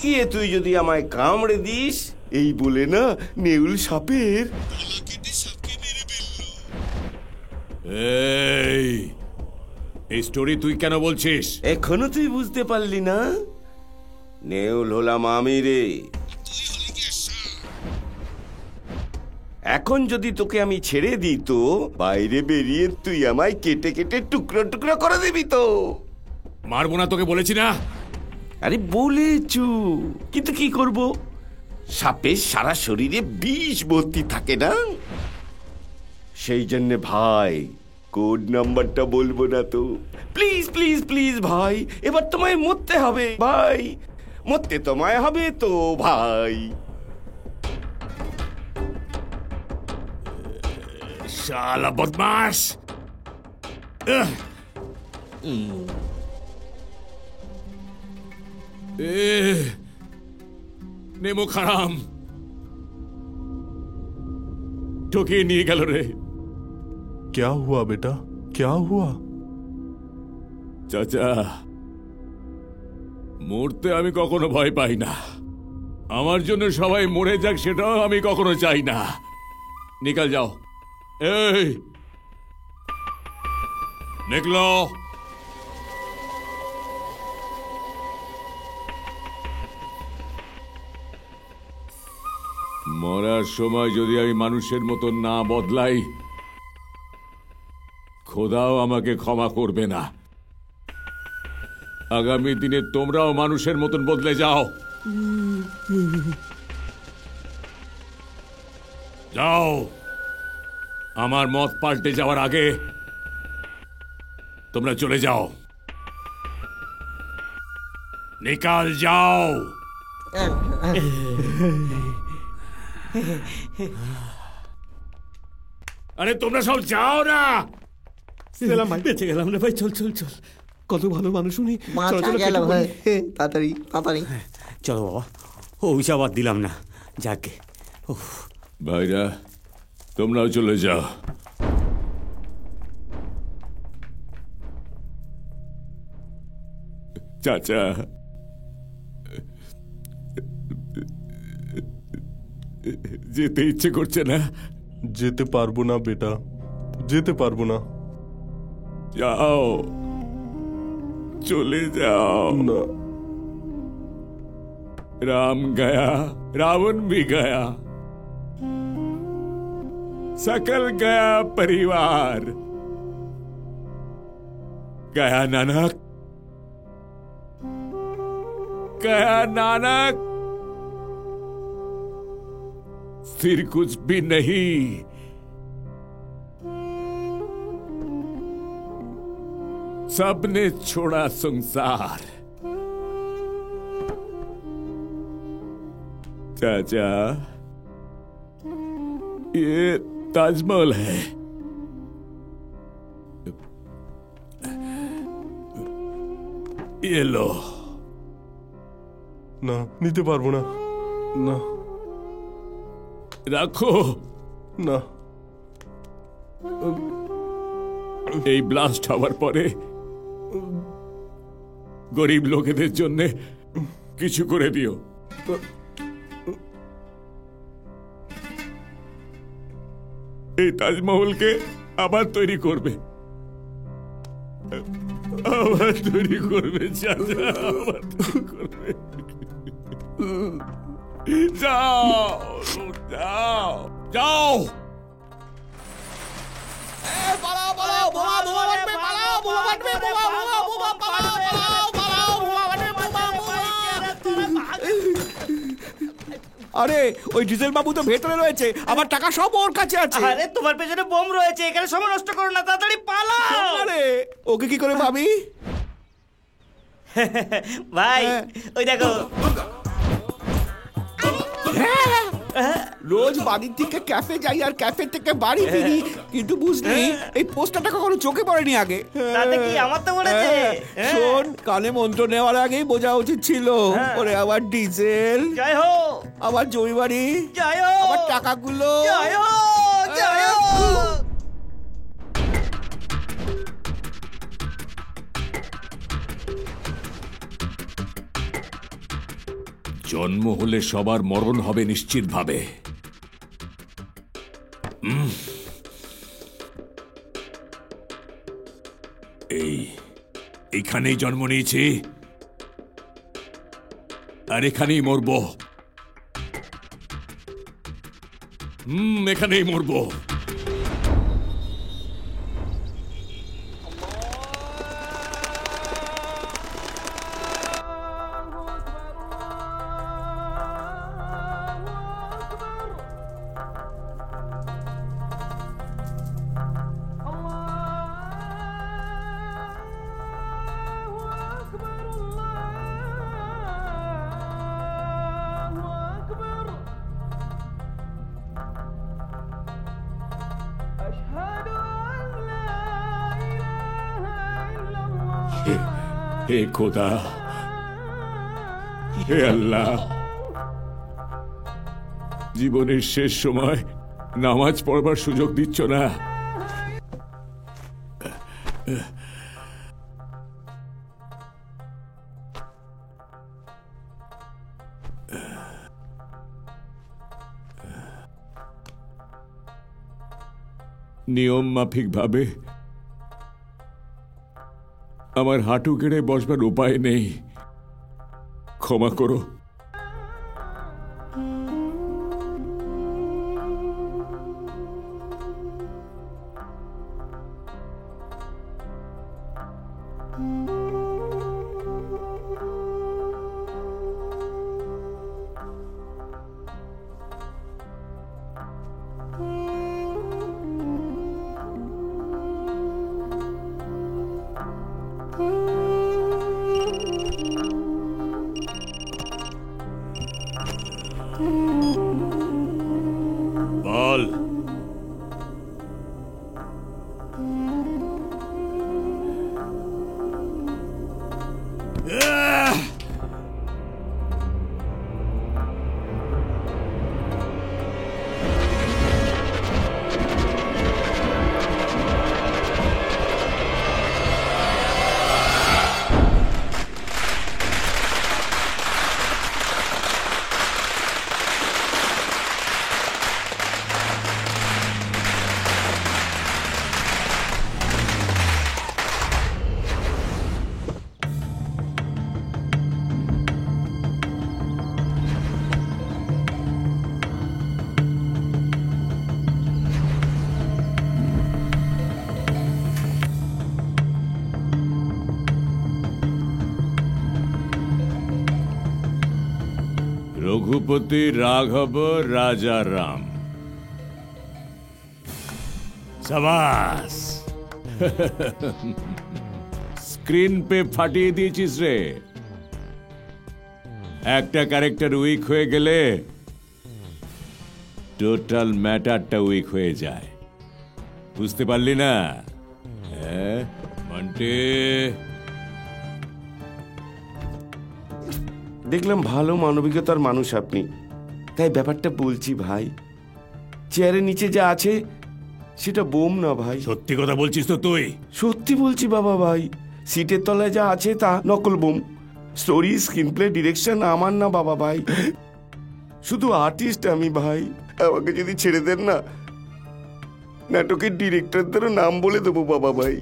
গিয়ে তুই যদি আমায় কামড়ে দিস। এই বলে না নেউল সাপের এই স্টোরি তুই কেন বলছিস? এখনো তুই বুঝতে পারলি না? নেউল হলাম আমি রে। এখন যদি তোকে আমি ছেড়ে দিই তো বাইরে বেরিয়ে তুই আমায় কেটে কেটে টুকরো টুকরো করে দিবি তো। মারবো না তোকে বলেছি না? আরে বলেছু, কিন্তু কি করব, সাপের সারা শরীরে বিষ ভর্তি থাকে না। সেই জন্য ভাই কোড নাম্বারটা বলবো না তো। প্লিজ প্লিজ প্লিজ ভাই, এবার তোমায় মরতে হবে ভাই, মরতে তোমায় হবে তো ভাই। শালা বদমাশ! নেমো খারাম ঠকিয়ে নিয়ে গেল রে। क्या हुआ बेटा, क्या हुआ? চাচা, মরতে আমি কখনো ভয় পাই না। আমার জন্য সবাই মরে যাক সেটাও আমি কখনো চাই না। নিকাল যাও। এই নিকলো। মরার সময় যদি আমি মানুষের মতো না বদলাই, খোদাও আমাকে ক্ষমা করবে না। আগামী দিনে তোমরাও মানুষের মতন বদলে যাও। যাও, আমার মত পাল্টে যাওয়ার আগে তোমরা চলে যাও। নিকাল যাও। আরে তোমরা সব যাও না। বেঁচে গেলাম রে ভাই, চল চল চল। কত ভালো মানুষ উনি। তাড়াতাড়ি তাড়াতাড়ি চলো বাবা। ওইসব আর দিলাম না, যাকে। ভাইরা তোমরাও চলে যাও। চাচা, যেতে ইচ্ছে করছে না? যেতে পারবো না বেটা, যেতে পারবো না। যাও, চলে যাও না। राम गया, रावण भी गया, सकल गया परिवार। गया नानक, गया नानक, फिर कुछ भी नहीं। सबने छोड़ा संसार। चाचा, ये ताजमहल है। ये लो। না, নিতে পারবো না। না, রাখো না। এই ব্লাস্ট হওয়ার পরে গরিব লোকেদের জন্য কিছু করে দিও। এই তাজমহলকে আবার তৈরি করবে, আবার তৈরি করবে চাচা, আবার তৈরি করবে। যাও যাও যাও। আরে ওই ডিজেল বাবু তো ভেতরে রয়েছে, আমার টাকা সব ওর কাছে আছে। আরে তোমার পেছনে বোম রয়েছে, এখানে সময় নষ্ট করো না, তাড়াতাড়ি পালাও। আরে ওকে কি করে ভাবি? ভাই ওই দেখো, রোজ বাড়ির থেকে ক্যাফে যাই আর ক্যাফে থেকে বাড়ি ফিরি, কিন্তু বুঝলি এই পোস্টারটা কখনো চোখে পড়েনি আগে। তাতে কি আমার তো পড়েছে। শোন, কানে মন্ত্র নেওয়ার আগেই বোঝা উচিত ছিল। ওরে আবার ডিজেল, জয় হো, আবার জমি বাড়ি, জয় হো, আবার টাকাগুলো, জয় হো, জয় হো। জন্ম হলে সবার মরণ হবে নিশ্চিতভাবে। এইখানেই জন্ম নিয়েছি আর এখানেই মরব। এখানেই মরব। হে খোদা, হে আল্লাহ, জীবনের শেষ সময় নামাজ পড়বার সুযোগ দিচ্ছ না। নিয়ম মাফিক ভাবে আমার হাঁটু গেড়ে বসবার উপায় নেই, ক্ষমা করো। বল। रघुपति राघव राजा राम। शाबाश। স্ক্রিন পে ফাটিয়ে দিয়েছিস রে। একটা ক্যারেক্টার উইক হয়ে গেলে টোটাল ম্যাটারটা উইক হয়ে যায়। বুঝতে পারলি না? মন্টে, দেখলাম ভালো মানবিকতার মানুষ আপনি, তাই ব্যাপারটা বলছি ভাই। চেয়ারের নিচে যা আছে সেটা বোম না ভাই। সত্যি কথা বলছিস তো তুই? সত্যি বলছি বাবা ভাই, সিটের তলায় যা আছে তা নকল bomb. Story, screen play, direction আমার না বাবা ভাই, শুধু আর্টিস্ট আমি ভাই। আমাকে যদি ছেড়ে দেন না, নাটকের ডিরেক্টরদেরও নাম বলে দেবো বাবা ভাই।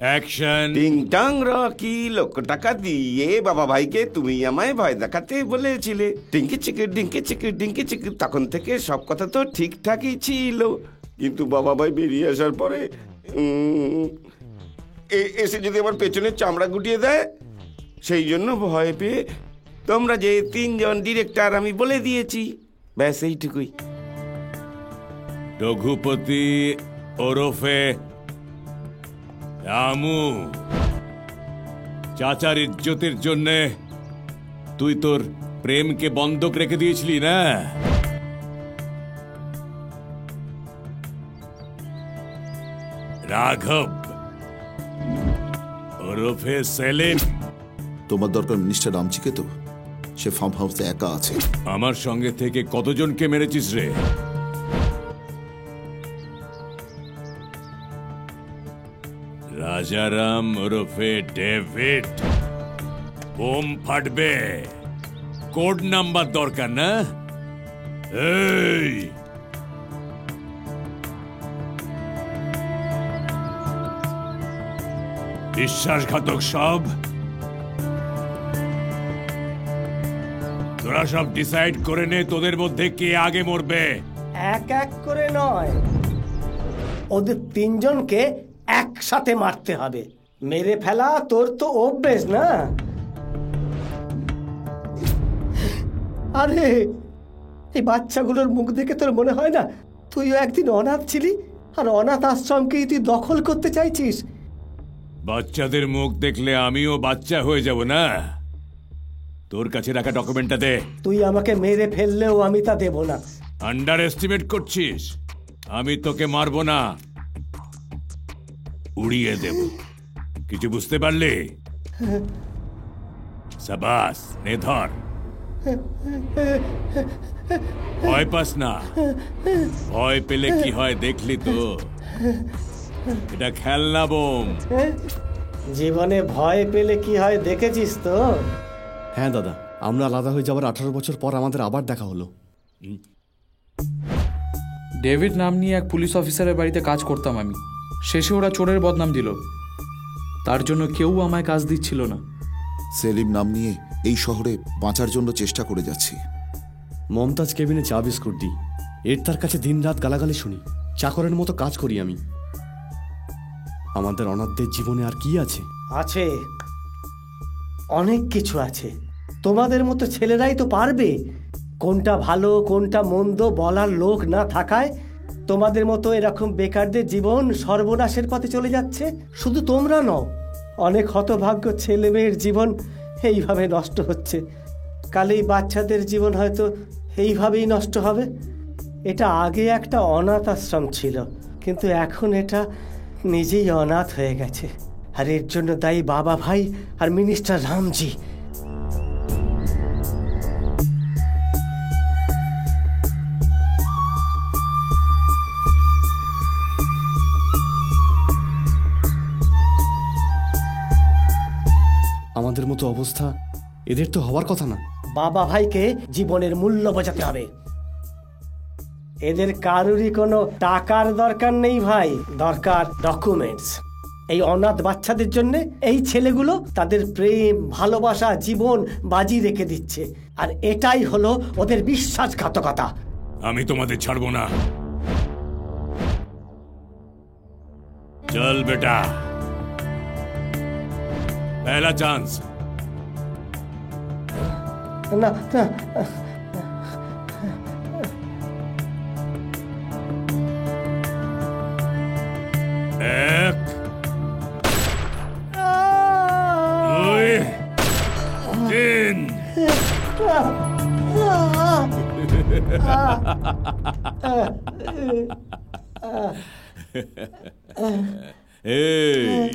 অ্যাকশন। টিং টাং রকি, লক্ষ টাকা দিয়ে বাবা ভাইকে তুমি আমায় ভয় দেখাতে বলেছিলে। ডিঙ্কি চিকে ডিঙ্কি চিকে ডিঙ্কি চিকে, তখন থেকে সব কথা তো ঠিকঠাকই ছিল, কিন্তু বাবা ভাই বেরিয়ে আসার পরে এসে যদি আমার পেছনের চামড়া গুটিয়ে দেয়, সেই জন্য ভয় পেয়ে তোমরা যে 3 জন ডিরেক্টর আমি বলে দিয়েছি, ব্যাস এইটুকুই। রঘুপতি ওরফে রামু, চাচার ইজ্জতের জন্যে তুই তোর প্রেমকে বন্ধক রেখে দিয়েছিলি না? রাঘব ওরফে সেলিম। তোমার দরকার মিনিস্টার রামজিকে, তো সে ফার্ম হাউসে একা আছে। আমার সঙ্গে থেকে কতজনকে মেরেছিস রে? রাজারাম ওরফে ডেভিড। বোম ফাটবে, কোড নাম্বার দরকার না? এই বিশ্বাসঘাতক সব, তোরা সব ডিসাইড করে নে তোদের মধ্যে কে আগে মরবে। এক এক করে নয়, ওদের 3 জনকে একসাথে মারতে হবে। মেরে ফেলা তোর তো অভ্যেস না? আরে এই বাচ্চাগুলোর মুখ দেখে তোর মনে হয় না তুইও একদিন অনাথ ছিলি, আর অনাথ আশ্রমকেই তুই দখল করতে চাইছিস? বাচ্চাদের মুখ দেখলে আমিও বাচ্চা হয়ে যাব না? তোর কাছে রাখা ডকুমেন্টটা দে। তুই আমাকে মেরে ফেললেও আমি তা দেব না। আন্ডার এস্টিমেট করছিস? আমি তোকে মারবো না, উড়িয়ে দেব। কিছু বুঝতে পারলি? সাবাস, নে ধর। ভয় পাস না, ভয় পেলে কি হয় দেখলি তো? এটা খেলনা বোম। জীবনে ভয় পেলে কি হয় দেখেছিস তো? হ্যাঁ দাদা, আমরা আলাদা হয়ে যাওয়ার 18 বছর পর আমাদের আবার দেখা হলো। ডেভিড নাম নিয়ে এক পুলিশ অফিসারের বাড়িতে কাজ করতাম আমি। শেষে ওরা চোরের বদনাম দিল, তার জন্য কেউ আমায় কাজ দিচ্ছিল না। সেলিম নাম নিয়ে এই শহরে বাঁচার জন্য চেষ্টা করে যাচ্ছি। মমতাজ কেবিনে চা বিস্কুট দিই, এর তার কাছে দিনরাত গালাগালি শুনি, চাকরের মতো কাজ করি আমি। আমাদের অনাথদের জীবনে আর কি আছে? আছে, অনেক কিছু আছে। তোমাদের মতো ছেলেরাই তো পারবে। কোনটা ভালো কোনটা মন্দ বলার লোক না থাকায় তোমাদের মতো এরকম বেকারদের জীবন সর্বনাশের পথে চলে যাচ্ছে। শুধু তোমরা নও, অনেক হতভাগ্য ছেলে মেয়ের জীবন এইভাবে নষ্ট হচ্ছে। কাল এই বাচ্চাদের জীবন হয়তো এইভাবেই নষ্ট হবে। এটা আগে একটা অনাথ আশ্রম ছিল, কিন্তু এখন এটা নিজেই অনাথ হয়ে গেছে। আর এর জন্য দায়ী বাবা ভাই আর মিনিস্টার রামজি। আমাদের মতো অবস্থা এদের তো হওয়ার কথা না। বাবা ভাইকে জীবনের মূল্য বোঝাতে হবে। এদের কারুরই কোনো টাকার দরকার নেই ভাই, দরকার ডকুমেন্টস। এই অনাথ বাচ্চাদের জন্য এই ছেলেগুলো তাদের প্রেম ভালোবাসা জীবন বাজি রেখে দিচ্ছে, আর এটাই হলো ওদের বিশ্বাসঘাতকতা। আমি তোমাদের ছাড়বো না। চল বেটা, पहला चांस। না না এক, দুই, তিন। এই,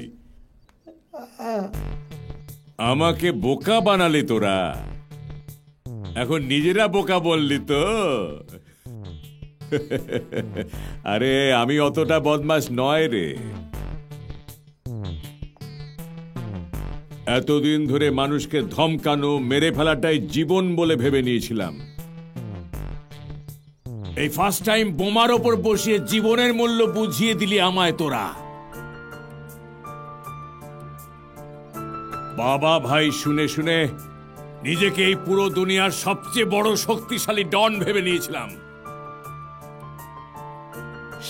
আমাকে বোকা বানালি তোরা, এখন নিজেরা বোকা বললি তো। আরে আমি অতটা বদমাশ নয় রে। এতদিন ধরে মানুষকে ধমকানো, মেরে ফেলাটাই জীবন বলে ভেবে নিয়েছিলাম। এই ফার্স্ট টাইম বোমার ওপর বসিয়ে জীবনের মূল্য বুঝিয়ে দিলি আমায় তোরা। বাবা ভাই শুনে শুনে নিজেকে এই পুরো দুনিয়ার সবচেয়ে বড় শক্তিশালী ডন ভেবে নিয়েছিলাম।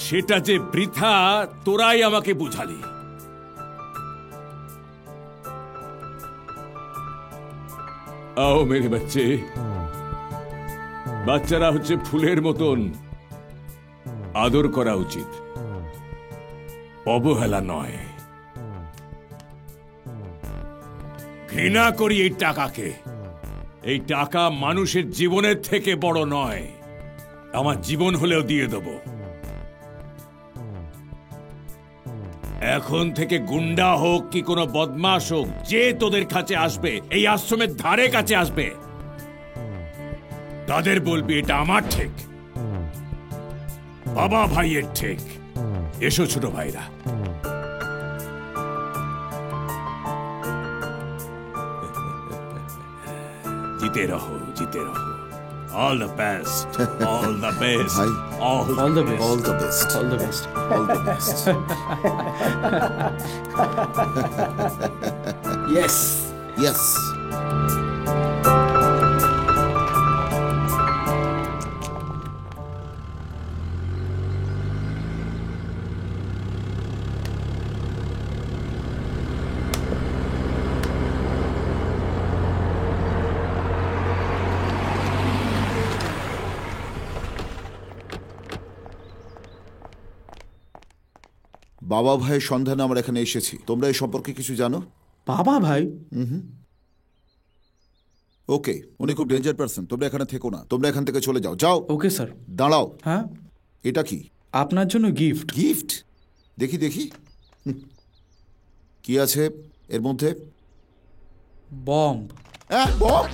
সেটা যে বৃথা, তোরাই আমাকে বুঝালি। आओ मेरे बच्चे, বাচ্চারা হচ্ছে ফুলের মতন, আদর করা উচিত, অবহেলা নয়। ঘৃণা করি এই টাকাকে। এই টাকা মানুষের জীবনের থেকে বড় নয়। আমার জীবন হলেও দিয়ে দেব। এখন থেকে গুন্ডা হোক কি কোনো বদমাশ হোক, যে তোদের কাছে আসবে, এই আশ্রমের ধারে কাছে আসবে, তাদের বলবি এটা আমার ঠিক, বাবা ভাইয়ের ঠিক। এসো ছোট ভাইরা। जीते रहो, जीते रहो। All the best, all the best, all the best, all the best, all the best, all the best. Yes, yes. বাবা ভাইয়ের সন্ধানে আমরা এখানে এসেছি। তোমরা এই সম্পর্কে কিছু জানো? বাবা ভাই? ওকে, উনি খুব ডেঞ্জার পারসন। তোমরা এখানে থেকো না, তোমরা এখান থেকে চলে যাও। যাও। Okay sir. দাঁড়াও। হ্যাঁ, এটা কি? আপনার জন্য গিফট। গিফট? দেখি দেখি কি আছে এর মধ্যে। বম্ব। বম্ব?